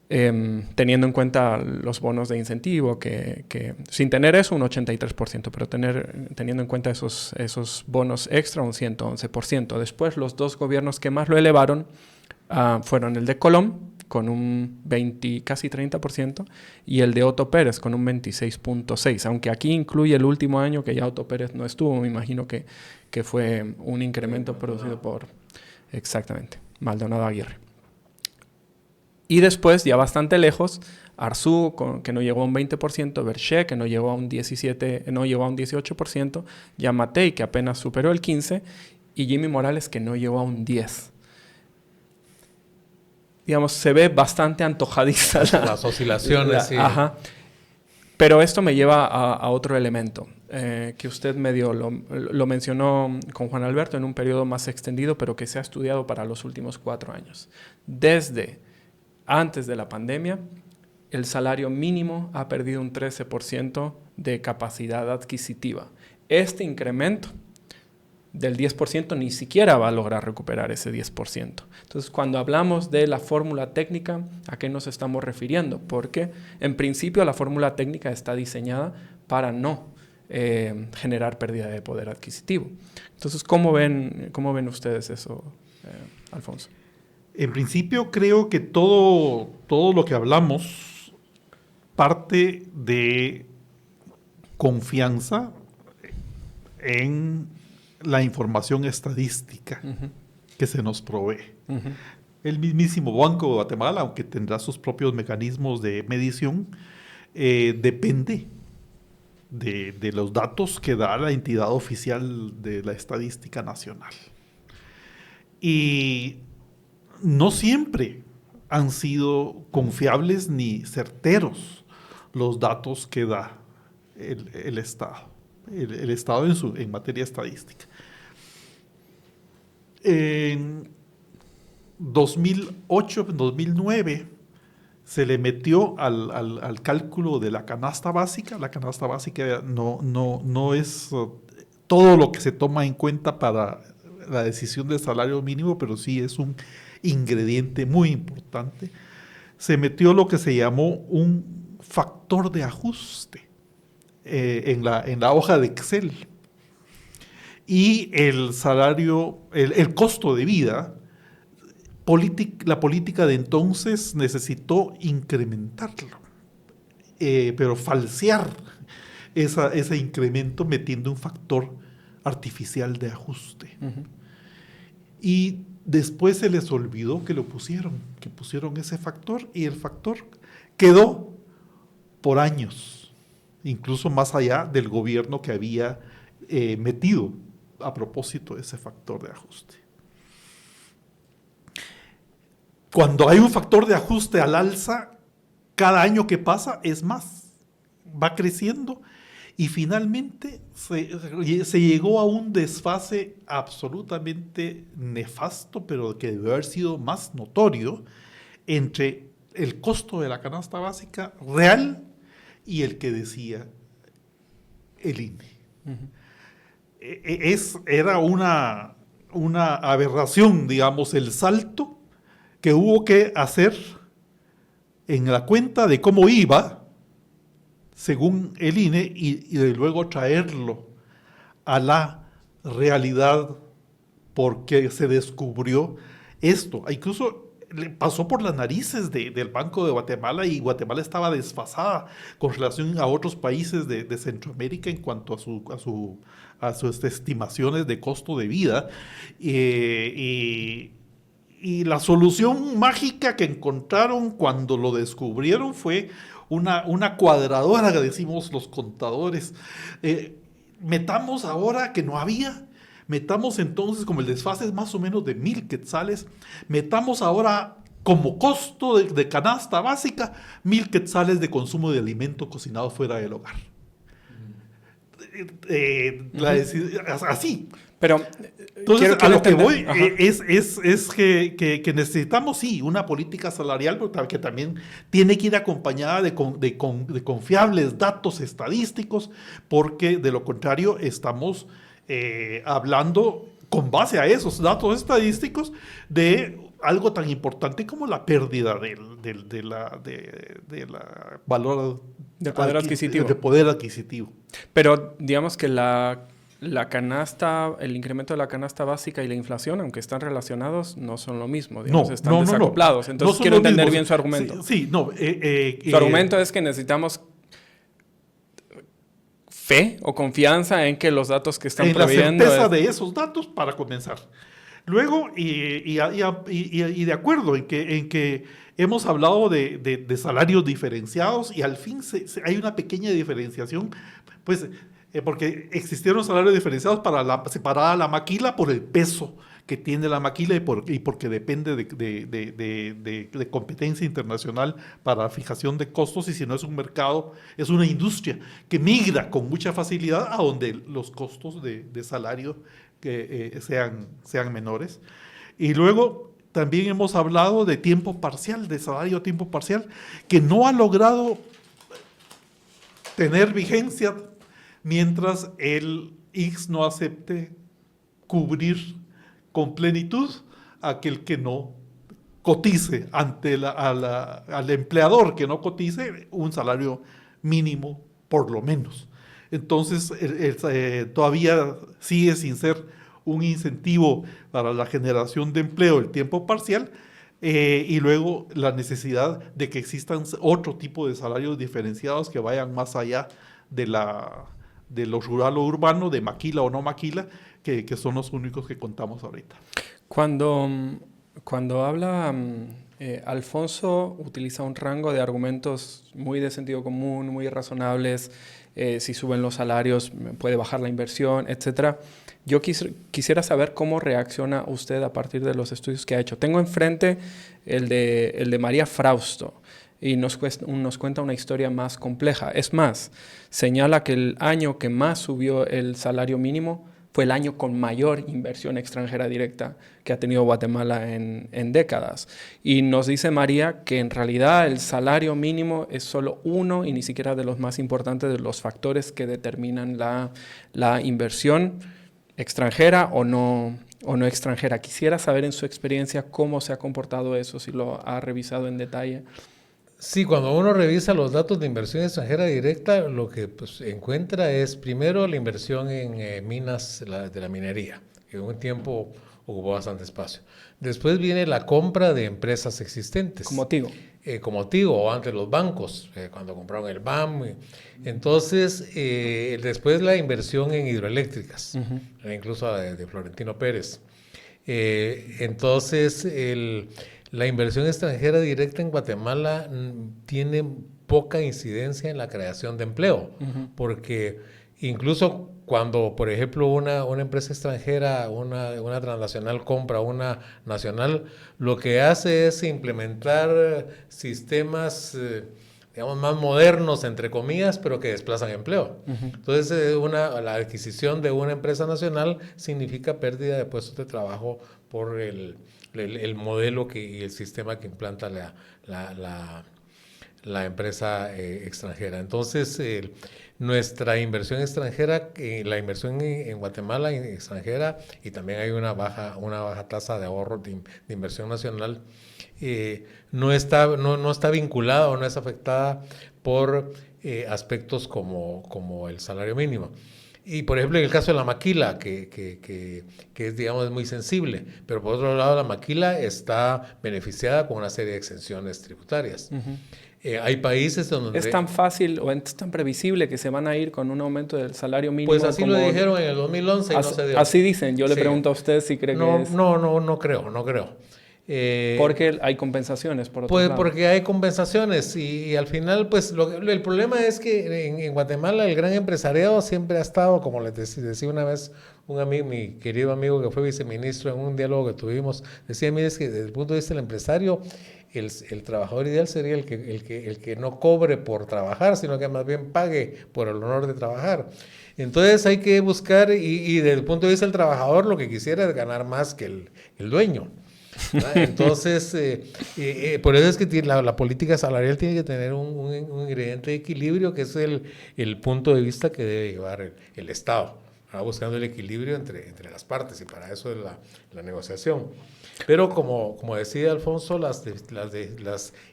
Teniendo en cuenta los bonos de incentivo, que sin tener eso un 83%, pero teniendo en cuenta esos bonos extra un 111%. Después los dos gobiernos que más lo elevaron fueron el de Colom con un casi 30% y el de Otto Pérez con un 26.6%, aunque aquí incluye el último año que ya Otto Pérez no estuvo, me imagino que fue un incremento producido por, exactamente, Maldonado Aguirre. Y después, ya bastante lejos, Arzú, que no llegó a un 20%, Berché, que no llegó a un 18%, Yamatei, que apenas superó el 15%, y Jimmy Morales, que no llegó a un 10%. Digamos, se ve bastante antojadiza las oscilaciones. Sí. Ajá. Pero esto me lleva a otro elemento, que usted medio lo mencionó con Juan Alberto en un periodo más extendido, pero que se ha estudiado para los últimos 4 años. Desde antes de la pandemia, el salario mínimo ha perdido un 13% de capacidad adquisitiva. Este incremento del 10% ni siquiera va a lograr recuperar ese 10%. Entonces, cuando hablamos de la fórmula técnica, ¿a qué nos estamos refiriendo? Porque, en principio, la fórmula técnica está diseñada para no generar pérdida de poder adquisitivo. Entonces, ¿cómo ven ustedes eso, Alfonso? En principio creo que todo lo que hablamos parte de confianza en la información estadística que se nos provee. El mismísimo Banco de Guatemala, aunque tendrá sus propios mecanismos de medición, depende de los datos que da la entidad oficial de la estadística nacional. Y no siempre han sido confiables ni certeros los datos que da el Estado, el Estado en materia estadística. En 2008, 2009, se le metió al cálculo de la canasta básica. La canasta básica no es todo lo que se toma en cuenta para la decisión del salario mínimo, pero sí es un ingrediente muy importante. Se metió lo que se llamó un factor de ajuste en la hoja de Excel. Y el salario, el costo de vida, la política de entonces necesitó incrementarlo, pero falsear ese incremento metiendo un factor artificial de ajuste. Uh-huh. Y después se les olvidó que pusieron ese factor, y el factor quedó por años, incluso más allá del gobierno que había metido a propósito de ese factor de ajuste. Cuando hay un factor de ajuste al alza, cada año que pasa es más, va creciendo, y finalmente se llegó a un desfase absolutamente nefasto, pero que debe haber sido más notorio, entre el costo de la canasta básica real y el que decía el INE. Uh-huh. Era una aberración, digamos, el salto que hubo que hacer en la cuenta de cómo iba, según el INE, y de luego traerlo a la realidad, porque se descubrió esto. Incluso le pasó por las narices del Banco de Guatemala, y Guatemala estaba desfasada con relación a otros países de Centroamérica en cuanto a sus estimaciones de costo de vida. Y la solución mágica que encontraron cuando lo descubrieron fue una cuadradora, que decimos los contadores. Metamos ahora que no había, metamos entonces, como el desfase es más o menos de 1,000 quetzales, metamos ahora como costo de canasta básica 1,000 quetzales de consumo de alimento cocinado fuera del hogar. Así. Pero entonces, a lo que voy es que necesitamos, sí, una política salarial, pero que también tiene que ir acompañada de confiables datos estadísticos, porque de lo contrario estamos hablando, con base a esos datos estadísticos, de algo tan importante como la pérdida del valor del poder adquisitivo. De poder adquisitivo. Pero digamos que la canasta, el incremento de la canasta básica y la inflación, aunque están relacionados, no son lo mismo, digamos, están desacoplados. Entonces quiero entender bien su argumento. Su argumento es que necesitamos fe o confianza en que los datos que están proveyendo... la certeza de esos datos para comenzar. Luego, y de acuerdo en que hemos hablado de salarios diferenciados, y al fin hay una pequeña diferenciación, pues, porque existieron salarios diferenciados separada la maquila por el peso que tiene la maquila y porque depende de competencia internacional para la fijación de costos, y si no es un mercado, es una industria que migra con mucha facilidad a donde los costos de salario que sean menores. Y luego también hemos hablado de tiempo parcial, de salario a tiempo parcial, que no ha logrado tener vigencia mientras el ICS no acepte cubrir con plenitud a aquel que no cotice al empleador que no cotice un salario mínimo por lo menos. Entonces todavía sigue sin ser un incentivo para la generación de empleo el tiempo parcial, y luego la necesidad de que existan otro tipo de salarios diferenciados que vayan más allá de lo rural o urbano, de maquila o no maquila, que son los únicos que contamos ahorita. Cuando habla Alfonso, utiliza un rango de argumentos muy de sentido común, muy razonables. Si suben los salarios puede bajar la inversión, etc. Yo quisiera saber cómo reacciona usted a partir de los estudios que ha hecho. Tengo enfrente el de María Frausto, y nos cuenta una historia más compleja. Es más, señala que el año que más subió el salario mínimo fue el año con mayor inversión extranjera directa que ha tenido Guatemala en décadas. Y nos dice María que en realidad el salario mínimo es solo uno y ni siquiera de los más importantes de los factores que determinan la inversión extranjera o no extranjera. Quisiera saber en su experiencia cómo se ha comportado eso, si lo ha revisado en detalle. Sí, cuando uno revisa los datos de inversión extranjera directa, lo que pues, encuentra es primero la inversión en minas de la minería, que en un tiempo ocupó bastante espacio. Después viene la compra de empresas existentes. Como Tigo. Como Tigo, o antes los bancos, cuando compraron el BAM. Entonces, después la inversión en hidroeléctricas, incluso de Florentino Pérez. Entonces, la inversión extranjera directa en Guatemala tiene poca incidencia en la creación de empleo, porque incluso cuando, por ejemplo, una empresa extranjera, una transnacional compra una nacional, lo que hace es implementar sistemas, digamos, más modernos, entre comillas, pero que desplazan empleo. Entonces, la adquisición de una empresa nacional significa pérdida de puestos de trabajo por el modelo y el sistema que implanta la empresa extranjera. Entonces, nuestra inversión extranjera, la inversión en Guatemala extranjera, y también hay una baja tasa de ahorro de inversión nacional, no está vinculada o no es afectada por aspectos como el salario mínimo. Y, por ejemplo, en el caso de la maquila, que es, digamos, muy sensible, pero por otro lado la maquila está beneficiada con una serie de exenciones tributarias. Hay países donde... ¿Es tan fácil o es tan previsible que se van a ir con un aumento del salario mínimo? Pues así lo dijeron en el 2011 y no se dio. Así dicen. Yo le pregunto a usted si cree que es... No creo. Porque hay compensaciones, por otro pues lado. Porque hay compensaciones y al final, pues el problema es que en Guatemala el gran empresariado siempre ha estado, como les decía una vez un amigo, mi querido amigo que fue viceministro, en un diálogo que tuvimos, decía, mire, es que desde el punto de vista del empresario, el trabajador ideal sería el que no cobre por trabajar, sino que más bien pague por el honor de trabajar. Entonces hay que buscar, y desde el punto de vista del trabajador, lo que quisiera es ganar más que el dueño. Entonces, por eso es que la política salarial tiene que tener un ingrediente de equilibrio, que es el punto de vista que debe llevar el Estado, buscando el equilibrio entre las partes, y para eso es la negociación. Pero como decía Alfonso, las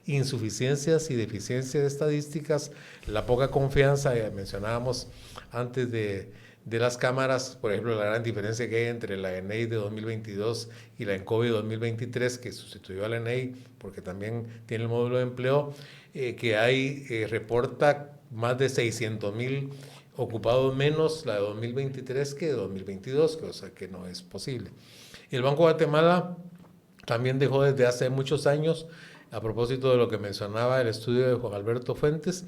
insuficiencias y deficiencias estadísticas, la poca confianza, mencionábamos antes de las cámaras, por ejemplo, la gran diferencia que hay entre la ENEI de 2022 y la ENCOBI 2023, que sustituyó a la ENEI porque también tiene el módulo de empleo, que reporta más de 600,000 ocupados menos la de 2023 que de 2022, o sea que no es posible. El Banco de Guatemala también dejó desde hace muchos años, a propósito de lo que mencionaba el estudio de Juan Alberto Fuentes,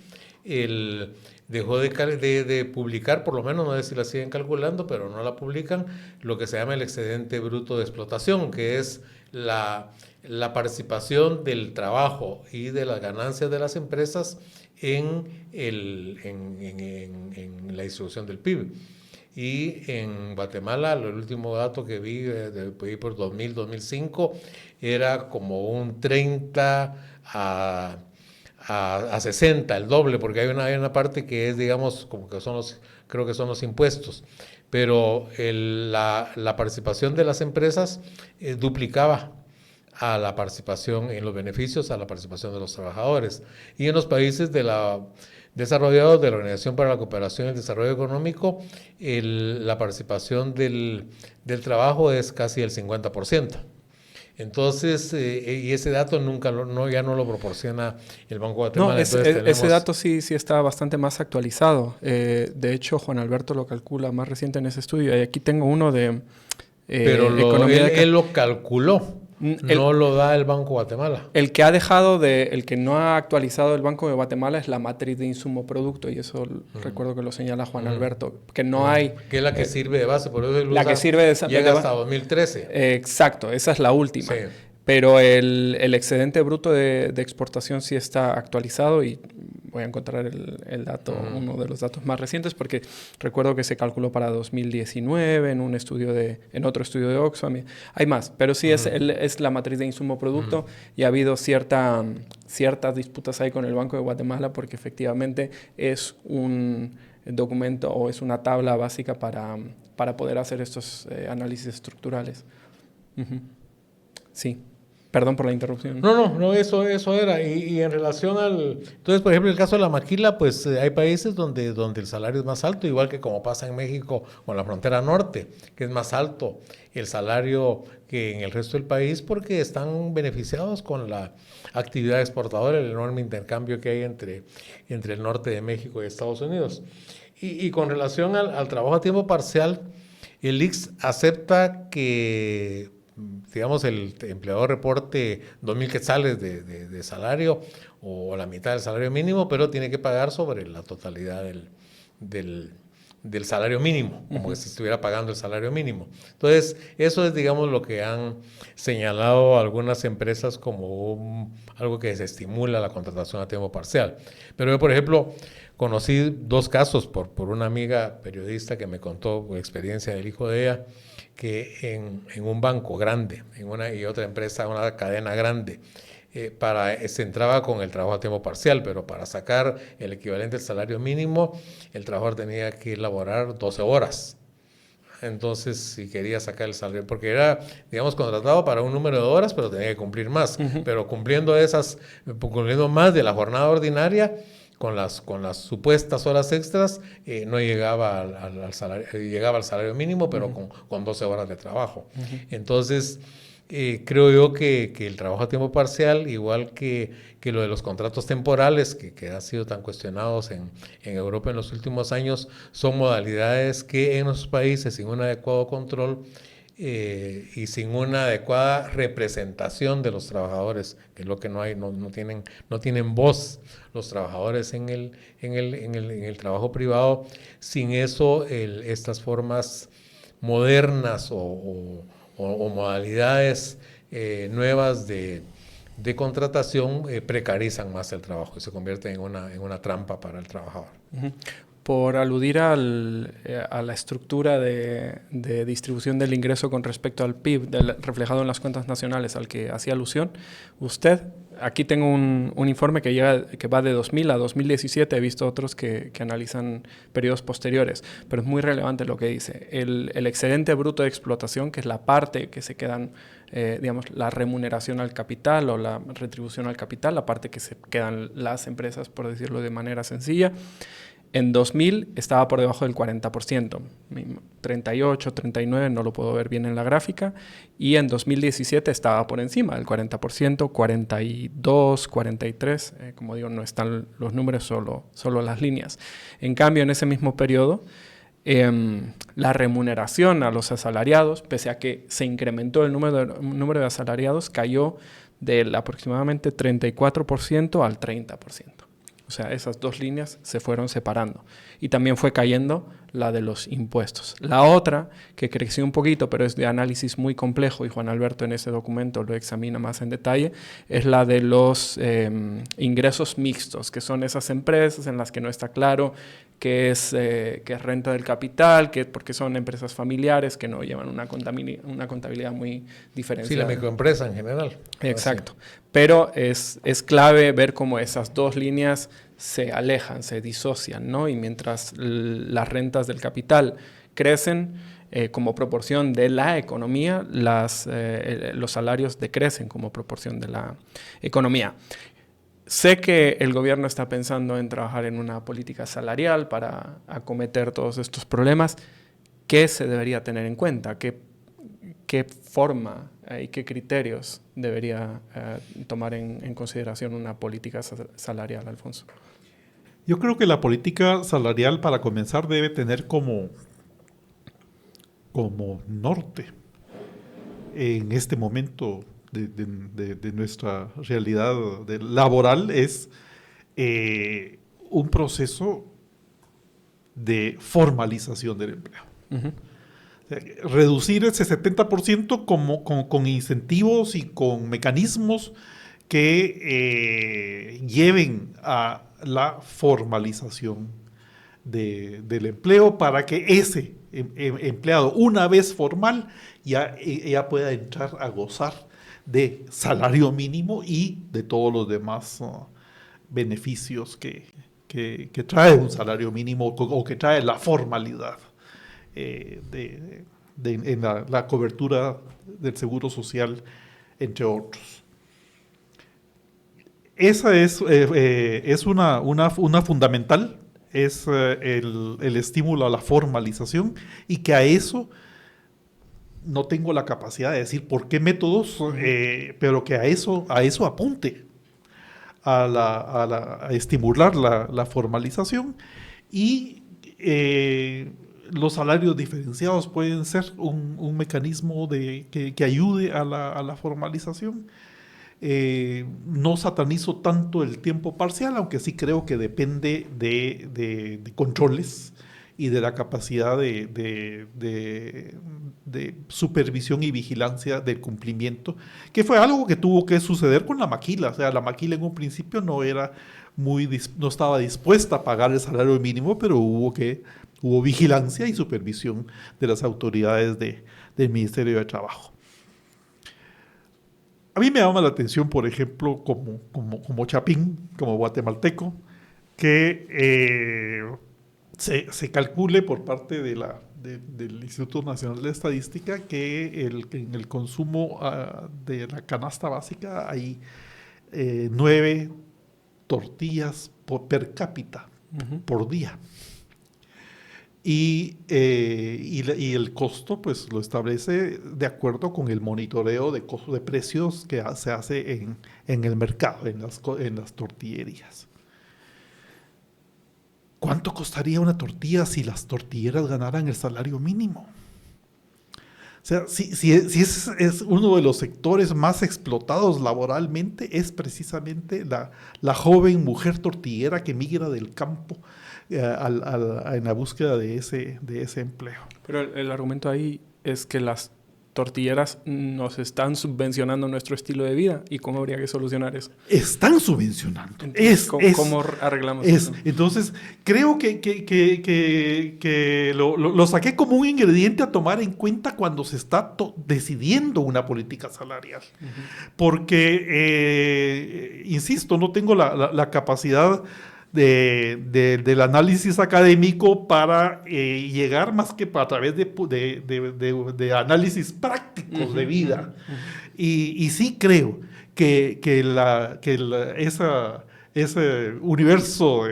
dejó de publicar, por lo menos, no sé si la siguen calculando, pero no la publican, lo que se llama el excedente bruto de explotación, que es la participación del trabajo y de las ganancias de las empresas en la distribución del PIB. Y en Guatemala, el último dato que vi por 2005, era como un 30 a 60, el doble, porque hay una parte que es, digamos, como que creo que son los impuestos, pero la participación de las empresas duplicaba a la participación en los beneficios, a la participación de los trabajadores. Y en los países desarrollados de la Organización para la Cooperación y el Desarrollo Económico, la participación del trabajo es casi el 50%. Entonces, y ese dato ya no lo proporciona el Banco de Guatemala. No, ese dato sí está bastante más actualizado. De hecho, Juan Alberto lo calcula más reciente en ese estudio. Y aquí tengo uno de pero él lo calculó. No lo da el Banco de Guatemala. El que no ha actualizado el Banco de Guatemala es la matriz de insumo producto, y eso recuerdo que lo señala Juan Alberto, que no hay... Que es la que sirve de base, por eso la que sirve llega hasta 2013. Exacto, esa es la última. Sí. Pero el excedente bruto de exportación sí está actualizado y voy a encontrar el dato, uno de los datos más recientes, porque recuerdo que se calculó para 2019 en otro estudio de Oxfam. Hay más, pero sí es la matriz de insumo-producto y ha habido ciertas disputas ahí con el Banco de Guatemala porque efectivamente es un documento o es una tabla básica para poder hacer estos análisis estructurales. Sí. Perdón por la interrupción. No, eso era. Y en relación Entonces, por ejemplo, el caso de la maquila, pues hay países donde el salario es más alto, igual que como pasa en México con la frontera norte, que es más alto el salario que en el resto del país porque están beneficiados con la actividad exportadora, el enorme intercambio que hay entre el norte de México y Estados Unidos. Y con relación al trabajo a tiempo parcial, el ICS acepta que, digamos, el empleador reporte 2,000 quetzales de salario o la mitad del salario mínimo, pero tiene que pagar sobre la totalidad del salario mínimo, como que se estuviera pagando el salario mínimo. Entonces, eso es, digamos, lo que han señalado algunas empresas como algo que desestimula la contratación a tiempo parcial. Pero yo, por ejemplo, conocí 2 casos por una amiga periodista que me contó la experiencia del hijo de ella, que en un banco grande, en una y otra empresa, una cadena grande, se entraba con el trabajo a tiempo parcial, pero para sacar el equivalente al salario mínimo, el trabajador tenía que laborar 12 horas. Entonces, si quería sacar el salario, porque era, digamos, contratado para un número de horas, pero tenía que cumplir más. Pero cumpliendo más de la jornada ordinaria, con las supuestas horas extras, no llegaba al salario, llegaba al salario mínimo, pero con 12 horas de trabajo. Entonces, creo yo que el trabajo a tiempo parcial, igual que lo de los contratos temporales, que han sido tan cuestionados en Europa en los últimos años, son modalidades que en nuestros países, sin un adecuado control y sin una adecuada representación de los trabajadores, que es lo que no hay, no tienen voz los trabajadores en el trabajo privado. Sin eso, estas formas modernas o modalidades nuevas de contratación precarizan más el trabajo y se convierten en una trampa para el trabajador. Por aludir a la estructura de distribución del ingreso con respecto al PIB reflejado en las cuentas nacionales al que hacía alusión, aquí tengo un informe que va de 2000 a 2017, he visto otros que analizan periodos posteriores, pero es muy relevante lo que dice. El excedente bruto de explotación, que es la parte que se quedan, digamos, la remuneración al capital o la retribución al capital, la parte que se quedan las empresas, por decirlo de manera sencilla, en 2000 estaba por debajo del 40%, 38, 39, no lo puedo ver bien en la gráfica, y en 2017 estaba por encima del 40%, 42, 43, como digo, no están los números, solo las líneas. En cambio, en ese mismo periodo, la remuneración a los asalariados, pese a que se incrementó el número de asalariados, cayó del aproximadamente 34% al 30%. O sea, esas dos líneas se fueron separando. Y también fue cayendo la de los impuestos. La otra, que creció un poquito, pero es de análisis muy complejo, y Juan Alberto en ese documento lo examina más en detalle, es la de los ingresos mixtos, que son esas empresas en las que no está claro qué es renta del capital, porque son empresas familiares que no llevan una contabilidad muy diferenciada. Sí, la microempresa en general. Exacto. Pero es clave ver cómo esas dos líneas se alejan, se disocian, ¿no? Y mientras las rentas del capital crecen como proporción de la economía, los salarios decrecen como proporción de la economía. Sé que el gobierno está pensando en trabajar en una política salarial para acometer todos estos problemas. ¿Qué se debería tener en cuenta? ¿Qué forma y qué criterios debería tomar en consideración una política salarial, Alfonso? Yo creo que la política salarial, para comenzar, debe tener como norte en este momento de nuestra realidad laboral es un proceso de formalización del empleo. Uh-huh. Reducir ese 70% con incentivos y con mecanismos que lleven a la formalización del empleo para que ese empleado, una vez formal, ya pueda entrar a gozar de salario mínimo y de todos los demás beneficios que trae un salario mínimo o que trae la formalidad en la cobertura del seguro social, entre otros. Esa es una fundamental, es el estímulo a la formalización, y que a eso no tengo la capacidad de decir por qué métodos, pero que a eso apunte, a estimular la formalización, y los salarios diferenciados pueden ser un mecanismo que ayude a la formalización. No satanizo tanto el tiempo parcial, aunque sí creo que depende de controles y de la capacidad de supervisión y vigilancia del cumplimiento, que fue algo que tuvo que suceder con la maquila. O sea, la maquila en un principio no estaba dispuesta a pagar el salario mínimo, pero hubo vigilancia y supervisión de las autoridades del Ministerio de Trabajo. A mí me llama la atención, por ejemplo, como chapín, como guatemalteco, que se calcule por parte del Instituto Nacional de Estadística que en el consumo de la canasta básica hay 9 tortillas per cápita por día. Y el costo pues lo establece de acuerdo con el monitoreo de precios que se hace en el mercado, en las tortillerías. ¿Cuánto costaría una tortilla si las tortilleras ganaran el salario mínimo? O sea, si ese es uno de los sectores más explotados laboralmente, es precisamente la joven mujer tortillera que migra del campo en la búsqueda de ese empleo. Pero el argumento ahí es que las tortilleras nos están subvencionando nuestro estilo de vida. ¿Y cómo habría que solucionar eso? Están subvencionando. Entonces, ¿cómo arreglamos eso? Entonces, creo que lo saqué como un ingrediente a tomar en cuenta cuando se está decidiendo una política salarial. Porque, insisto, no tengo la capacidad del análisis académico para llegar más que a través de análisis prácticos de vida. Y sí creo que ese universo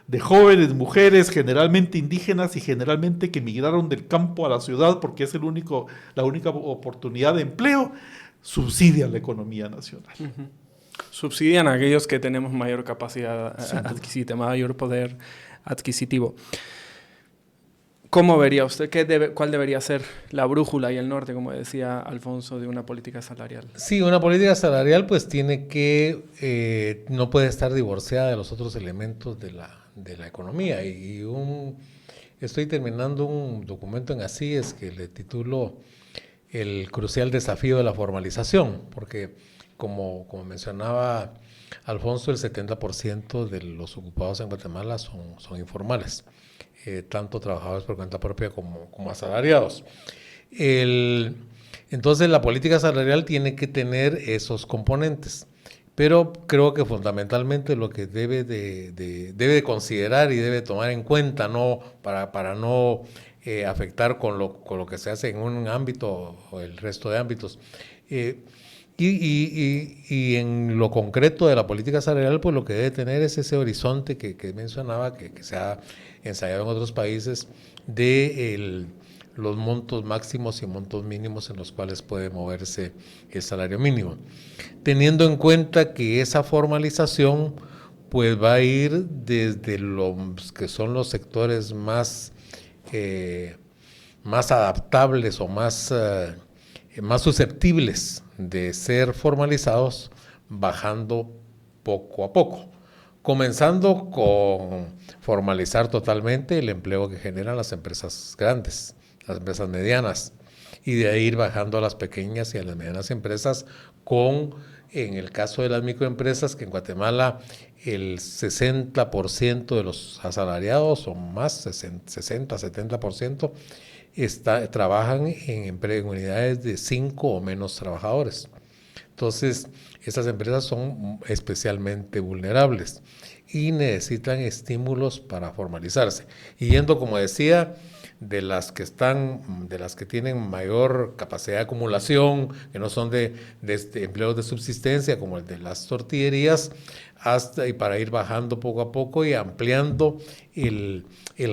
de jóvenes, mujeres, generalmente indígenas y generalmente que migraron del campo a la ciudad porque es la única oportunidad de empleo, subsidia la economía nacional. Subsidian a aquellos que tenemos mayor capacidad adquisitiva, mayor poder adquisitivo. ¿Cómo vería usted? ¿Cuál debería ser la brújula y el norte, como decía Alfonso, de una política salarial? Sí, una política salarial pues tiene que, no puede estar divorciada de los otros elementos de la economía. Estoy terminando un documento en ACIES que le titulo El crucial desafío de la formalización, porque como mencionaba Alfonso, el 70% de los ocupados en Guatemala son informales, tanto trabajadores por cuenta propia como asalariados. Entonces la política salarial tiene que tener esos componentes, pero creo que fundamentalmente lo que debe de considerar y debe tomar en cuenta, no para no afectar con lo que se hace en un ámbito o el resto de ámbitos, y en lo concreto de la política salarial, pues lo que debe tener es ese horizonte que mencionaba, que se ha ensayado en otros países, de los montos máximos y montos mínimos en los cuales puede moverse el salario mínimo. Teniendo en cuenta que esa formalización pues va a ir desde los que son los sectores más adaptables o más susceptibles de ser formalizados, bajando poco a poco, comenzando con formalizar totalmente el empleo que generan las empresas grandes, las empresas medianas, y de ahí ir bajando a las pequeñas y a las medianas empresas en el caso de las microempresas, que en Guatemala el 60% de los asalariados o más, 60, 70%, trabajan en unidades de 5 o menos trabajadores. Entonces, estas empresas son especialmente vulnerables y necesitan estímulos para formalizarse. Y yendo, como decía, de las que tienen mayor capacidad de acumulación, que no son de empleos de subsistencia, como el de las tortillerías, y para ir bajando poco a poco y ampliando el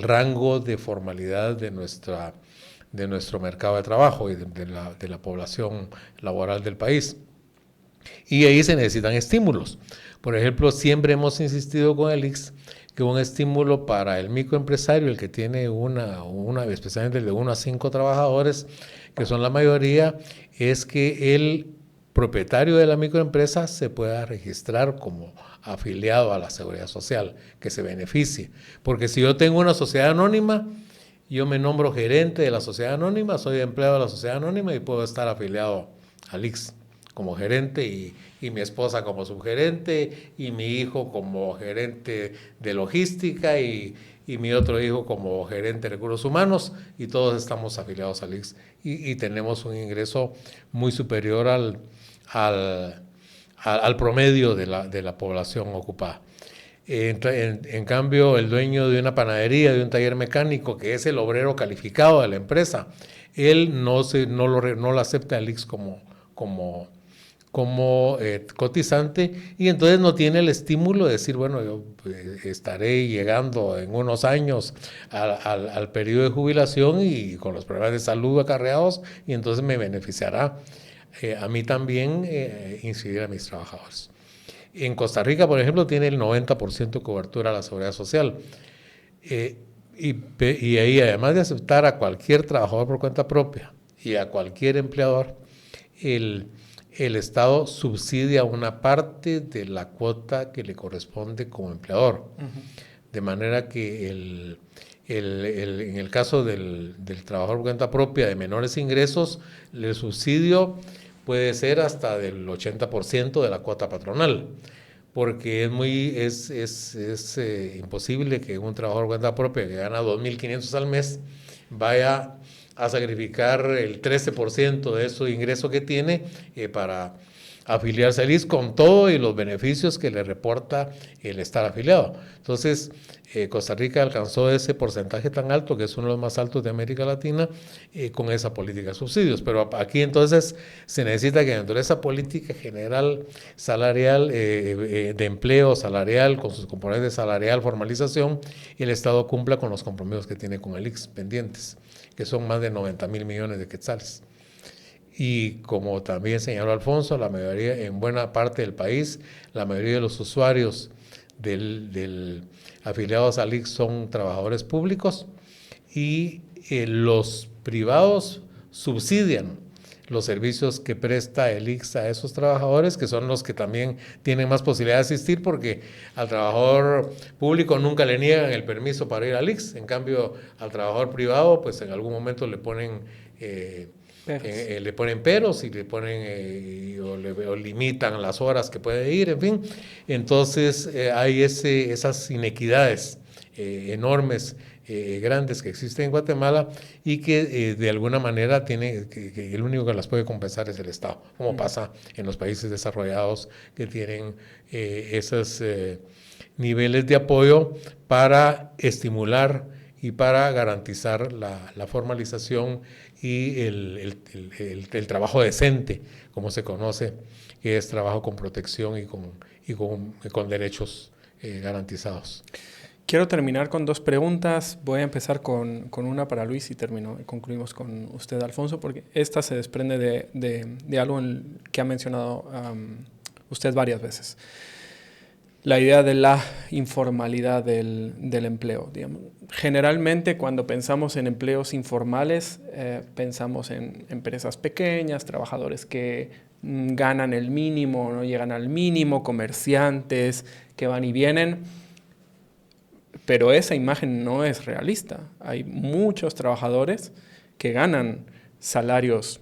rango de formalidad de nuestro mercado de trabajo y de la población laboral del país. Y ahí se necesitan estímulos. Por ejemplo, siempre hemos insistido con el ICS que un estímulo para el microempresario, el que tiene especialmente el de 1 a 5 trabajadores, que son la mayoría, es que el propietario de la microempresa se pueda registrar como afiliado a la Seguridad Social, que se beneficie. Porque si yo tengo una sociedad anónima, yo me nombro gerente de la sociedad anónima, soy empleado de la sociedad anónima y puedo estar afiliado al ICS como gerente y mi esposa como subgerente y mi hijo como gerente de logística y mi otro hijo como gerente de recursos humanos, y todos estamos afiliados al ICS y tenemos un ingreso muy superior al promedio de la población ocupada. En cambio, el dueño de una panadería, de un taller mecánico, que es el obrero calificado de la empresa, él no lo acepta el ICS como cotizante, y entonces no tiene el estímulo de decir, bueno, yo estaré llegando en unos años al periodo de jubilación y con los problemas de salud acarreados, y entonces me beneficiará a mí también incidir a mis trabajadores. En Costa Rica, por ejemplo, tiene el 90% de cobertura a la seguridad social. Y ahí, además de aceptar a cualquier trabajador por cuenta propia y a cualquier empleador, el Estado subsidia una parte de la cuota que le corresponde como empleador. De manera que en el caso del trabajador por cuenta propia de menores ingresos, el subsidio puede ser hasta del 80% de la cuota patronal, porque es imposible que un trabajador por cuenta propia que gana 2.500 al mes vaya a sacrificar el 13% de su ingreso que tiene para afiliarse al ICS con todo y los beneficios que le reporta el estar afiliado. Entonces, Costa Rica alcanzó ese porcentaje tan alto, que es uno de los más altos de América Latina, con esa política de subsidios. Pero aquí entonces se necesita que dentro de esa política general salarial, de empleo salarial, con sus componentes salarial, formalización, el Estado cumpla con los compromisos que tiene con el ICS pendientes, que son más de 90.000 millones de quetzales. Y como también señaló Alfonso, la mayoría, en buena parte del país, la mayoría de los usuarios afiliados al ICS son trabajadores públicos, y los privados subsidian los servicios que presta el ICS a esos trabajadores, que son los que también tienen más posibilidad de asistir, porque al trabajador público nunca le niegan el permiso para ir al ICS. En cambio, al trabajador privado, pues en algún momento le ponen peros y le ponen o limitan las horas que puede ir, en fin. Entonces hay esas inequidades enormes, grandes, que existen en Guatemala, y que de alguna manera que el único que las puede compensar es el Estado, como pasa en los países desarrollados que tienen esos niveles de apoyo para estimular y para garantizar la formalización y el trabajo decente, como se conoce, que es trabajo con protección y con derechos garantizados. Quiero terminar con 2 preguntas. Voy a empezar con una para Luis y concluimos con usted, Alfonso, porque esta se desprende de algo que ha mencionado usted varias veces. La idea de la informalidad del empleo. Digamos. Generalmente, cuando pensamos en empleos informales, pensamos en empresas pequeñas, trabajadores que ganan el mínimo, no llegan al mínimo, comerciantes que van y vienen. Pero esa imagen no es realista. Hay muchos trabajadores que ganan salarios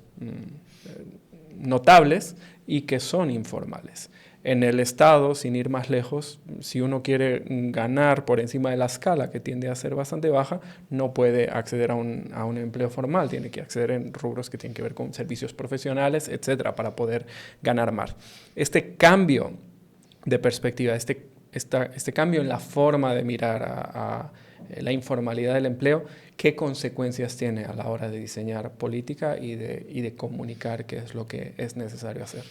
notables y que son informales. En el Estado, sin ir más lejos, si uno quiere ganar por encima de la escala, que tiende a ser bastante baja, no puede acceder a un empleo formal, tiene que acceder en rubros que tienen que ver con servicios profesionales, etcétera, para poder ganar más. Este cambio de perspectiva, este cambio en la forma de mirar a la informalidad del empleo, ¿qué consecuencias tiene a la hora de diseñar política y de comunicar qué es lo que es necesario hacer?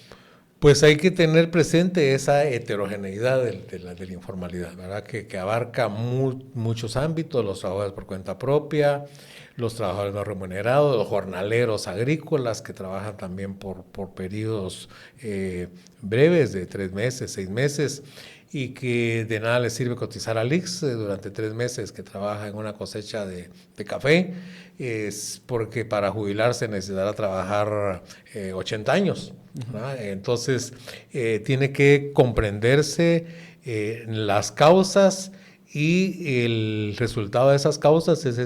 Pues hay que tener presente esa heterogeneidad de la informalidad, ¿verdad? Que abarca muchos ámbitos, los trabajadores por cuenta propia, los trabajadores no remunerados, los jornaleros agrícolas que trabajan también por periodos breves de 3 meses, 6 meses, y que de nada les sirve cotizar al IX durante 3 meses que trabaja en una cosecha de café, es porque para jubilarse necesitará trabajar 80 años. ¿Verdad? Entonces, tiene que comprenderse las causas y el resultado de esas causas es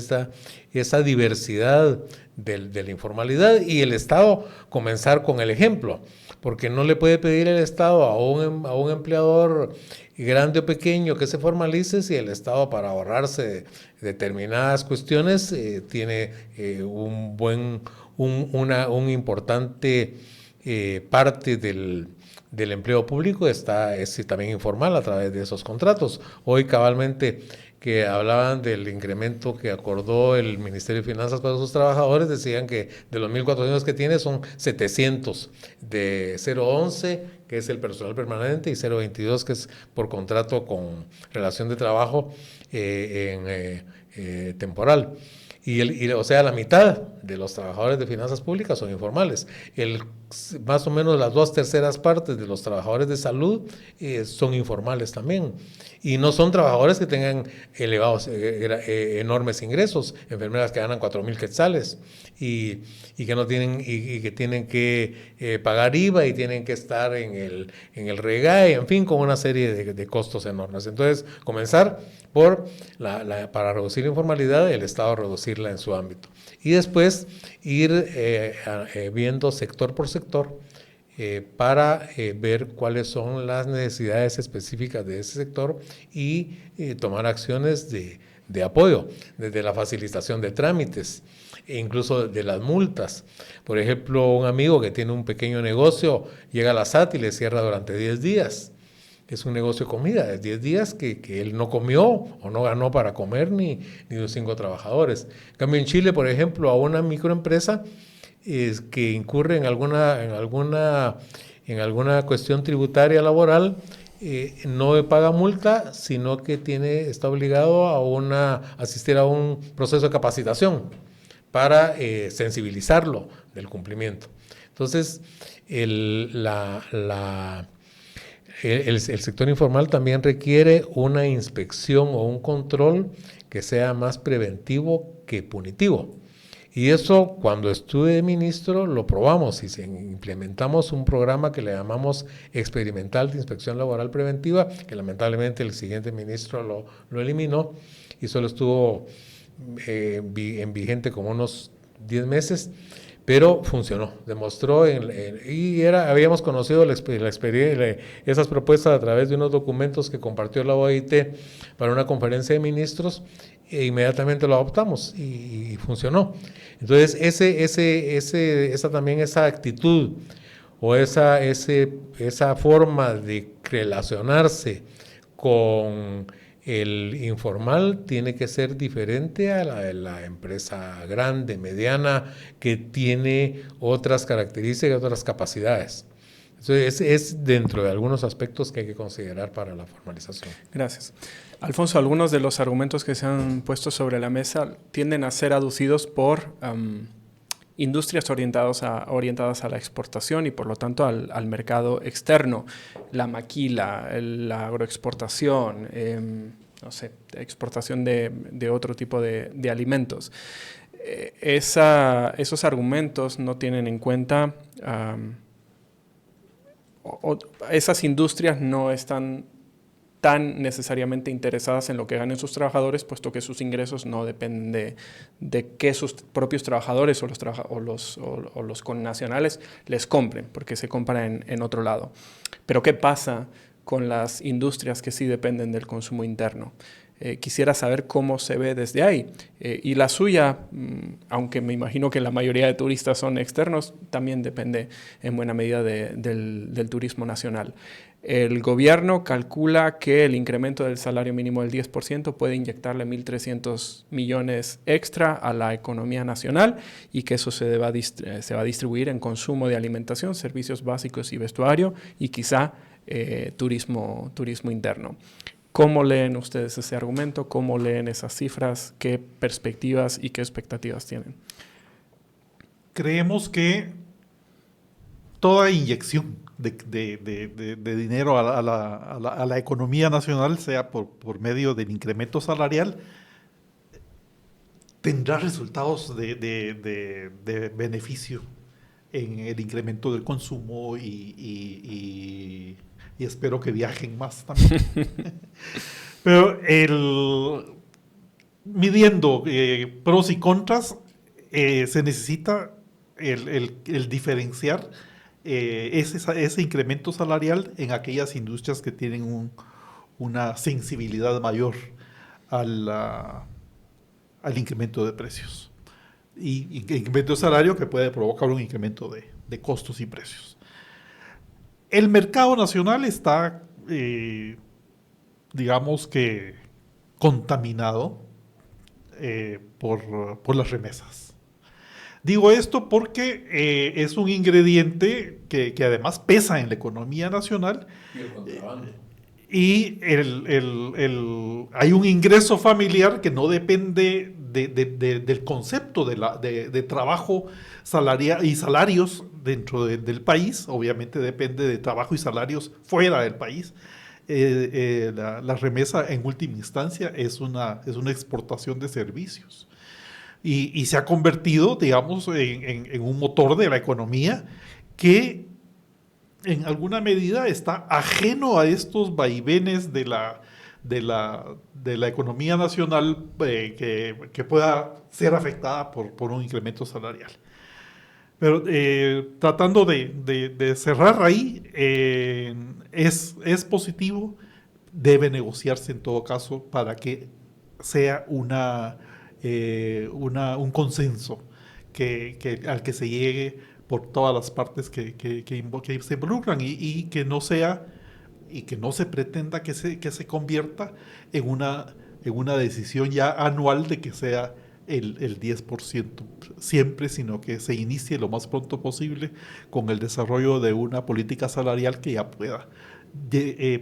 esa diversidad de la informalidad y el Estado comenzar con el ejemplo, porque no le puede pedir el Estado a un empleador grande o pequeño que se formalice si el Estado, para ahorrarse determinadas cuestiones, tiene un importante parte del empleo público es también informal a través de esos contratos. Hoy cabalmente que hablaban del incremento que acordó el Ministerio de Finanzas para sus trabajadores, decían que de los 1.400 que tiene son 700 de 011, que es el personal permanente, y 022, que es por contrato con relación de trabajo temporal. O sea, la mitad de los trabajadores de finanzas públicas son informales. Más o menos las 2/3 partes de los trabajadores de salud son informales también. Y no son trabajadores que tengan elevados, enormes ingresos, enfermeras que ganan 4,000 quetzales y que no tienen, y que tienen que pagar IVA y tienen que estar en el REGAE, en fin, con una serie de costos enormes. Entonces, comenzar por para reducir la informalidad, el Estado reducirla en su ámbito. Y después ir viendo sector por sector para ver cuáles son las necesidades específicas de ese sector y tomar acciones de apoyo, desde la facilitación de trámites e incluso de las multas. Por ejemplo, un amigo que tiene un pequeño negocio llega a la SAT y le cierra durante 10 días. Es un negocio de comida, es 10 días que él no comió o no ganó para comer ni los 5 trabajadores. En cambio, en Chile, por ejemplo, a una microempresa que incurre en alguna cuestión tributaria laboral, no paga multa, sino que está obligado a asistir a un proceso de capacitación para sensibilizarlo del cumplimiento. Entonces, el sector informal también requiere una inspección o un control que sea más preventivo que punitivo. Y eso, cuando estuve de ministro, lo probamos y implementamos un programa que le llamamos experimental de inspección laboral preventiva, que lamentablemente el siguiente ministro lo eliminó y solo estuvo en vigente como unos 10 meses, pero funcionó, demostró, habíamos conocido esas propuestas a través de unos documentos que compartió la OIT para una conferencia de ministros, e inmediatamente lo adoptamos y funcionó. Entonces, esa actitud o esa forma de relacionarse con el informal tiene que ser diferente a la de la empresa grande, mediana, que tiene otras características, otras capacidades. Entonces, es dentro de algunos aspectos que hay que considerar para la formalización. Gracias. Alfonso, algunos de los argumentos que se han puesto sobre la mesa tienden a ser aducidos por industrias orientadas a la exportación y por lo tanto al mercado externo, la maquila, la agroexportación, exportación de otro tipo de alimentos. Esos argumentos no tienen en cuenta, esas industrias no están tan necesariamente interesadas en lo que ganen sus trabajadores, puesto que sus ingresos no dependen de que sus propios trabajadores o los connacionales les compren, porque se compra en otro lado. Pero ¿qué pasa con las industrias que sí dependen del consumo interno? Quisiera saber cómo se ve desde ahí. Y la suya, aunque me imagino que la mayoría de turistas son externos, también depende en buena medida del turismo nacional. El gobierno calcula que el incremento del salario mínimo del 10% puede inyectarle 1.300 millones extra a la economía nacional y que eso se va a distribuir en consumo de alimentación, servicios básicos y vestuario y quizá turismo interno. ¿Cómo leen ustedes ese argumento? ¿Cómo leen esas cifras? ¿Qué perspectivas y qué expectativas tienen? Creemos que toda inyección de dinero a la economía nacional, sea por medio del incremento salarial, tendrá resultados de beneficio en el incremento del consumo y espero que viajen más también. Pero midiendo pros y contras, se necesita el diferenciar ese incremento salarial en aquellas industrias que tienen una sensibilidad mayor al incremento de precios. Y incremento de salario que puede provocar un incremento de costos y precios. El mercado nacional está, digamos que, contaminado por las remesas. Digo esto porque es un ingrediente que además pesa en la economía nacional. Y el contrabando. Y hay un ingreso familiar que no depende del concepto de trabajo y salarios dentro del país. Obviamente depende de trabajo y salarios fuera del país. La remesa en última instancia es una exportación de servicios. Y se ha convertido, digamos, en un motor de la economía que en alguna medida está ajeno a estos vaivenes de la economía nacional que pueda ser afectada por un incremento salarial. Pero tratando de cerrar ahí, es positivo, debe negociarse en todo caso para que sea un consenso al que se llegue por todas las partes que se involucran y que no sea y que no se pretenda que se convierta en una decisión ya anual de que sea el 10% siempre, sino que se inicie lo más pronto posible con el desarrollo de una política salarial que ya pueda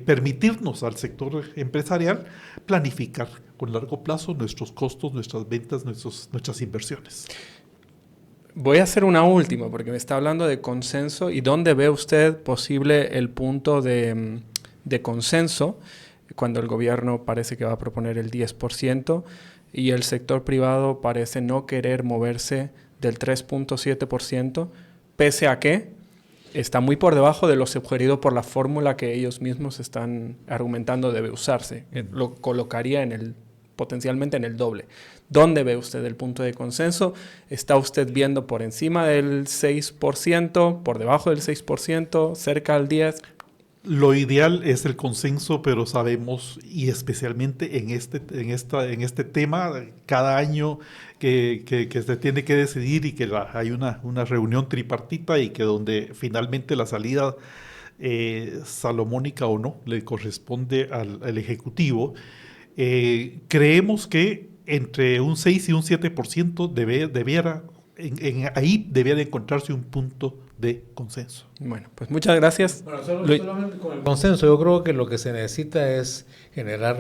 permitirnos al sector empresarial planificar con largo plazo nuestros costos, nuestras ventas, nuestras inversiones. Voy a hacer una última, porque me está hablando de consenso. ¿Y dónde ve usted posible el punto de consenso cuando el gobierno parece que va a proponer el 10% y el sector privado parece no querer moverse del 3.7%, pese a que está muy por debajo de lo sugerido por la fórmula que ellos mismos están argumentando debe usarse? Lo colocaría potencialmente en el doble. ¿Dónde ve usted el punto de consenso? ¿Está usted viendo por encima del 6%, por debajo del 6%, cerca al 10%? Lo ideal es el consenso, pero sabemos, y especialmente en este tema, cada año que se tiene que decidir y que hay una reunión tripartita y que donde finalmente la salida salomónica o no le corresponde al Ejecutivo, creemos que entre un 6 y un 7% ahí debiera encontrarse un punto de consenso. Bueno, pues muchas gracias. Bueno, solamente con el consenso, yo creo que lo que se necesita es generar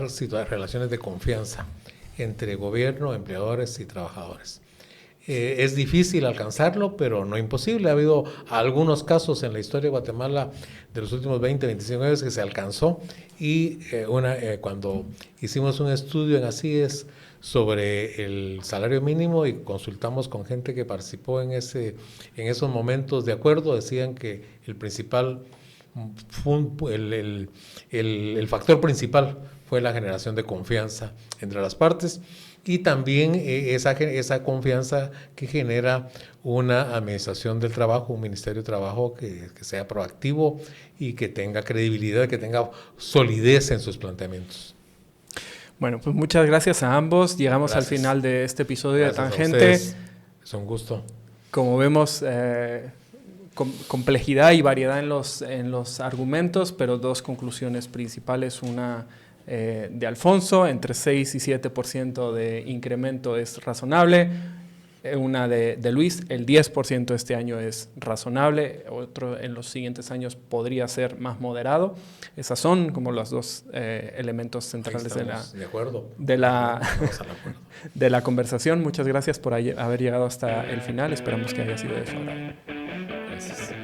relaciones de confianza entre gobierno, empleadores y trabajadores. Es difícil alcanzarlo, pero no imposible. Ha habido algunos casos en la historia de Guatemala de los últimos 20, 25 años que se alcanzó y cuando hicimos un estudio en ACIES sobre el salario mínimo y consultamos con gente que participó en esos momentos de acuerdo, decían que el principal el factor principal fue la generación de confianza entre las partes y también esa confianza que genera una administración del trabajo, un ministerio de trabajo que sea proactivo y que tenga credibilidad, que tenga solidez en sus planteamientos. Bueno, pues muchas gracias a ambos. Llegamos al final de este episodio Gracias de Tangente. Es un gusto. Como vemos, complejidad y variedad en los argumentos, pero dos conclusiones principales. Una de Alfonso, entre 6 y 7% de incremento es razonable. Una de Luis, el 10% este año es razonable. Otro en los siguientes años podría ser más moderado. Esas son como los dos elementos centrales de la conversación. Muchas gracias por haber llegado hasta el final. Esperamos que haya sido de su agrado. Gracias.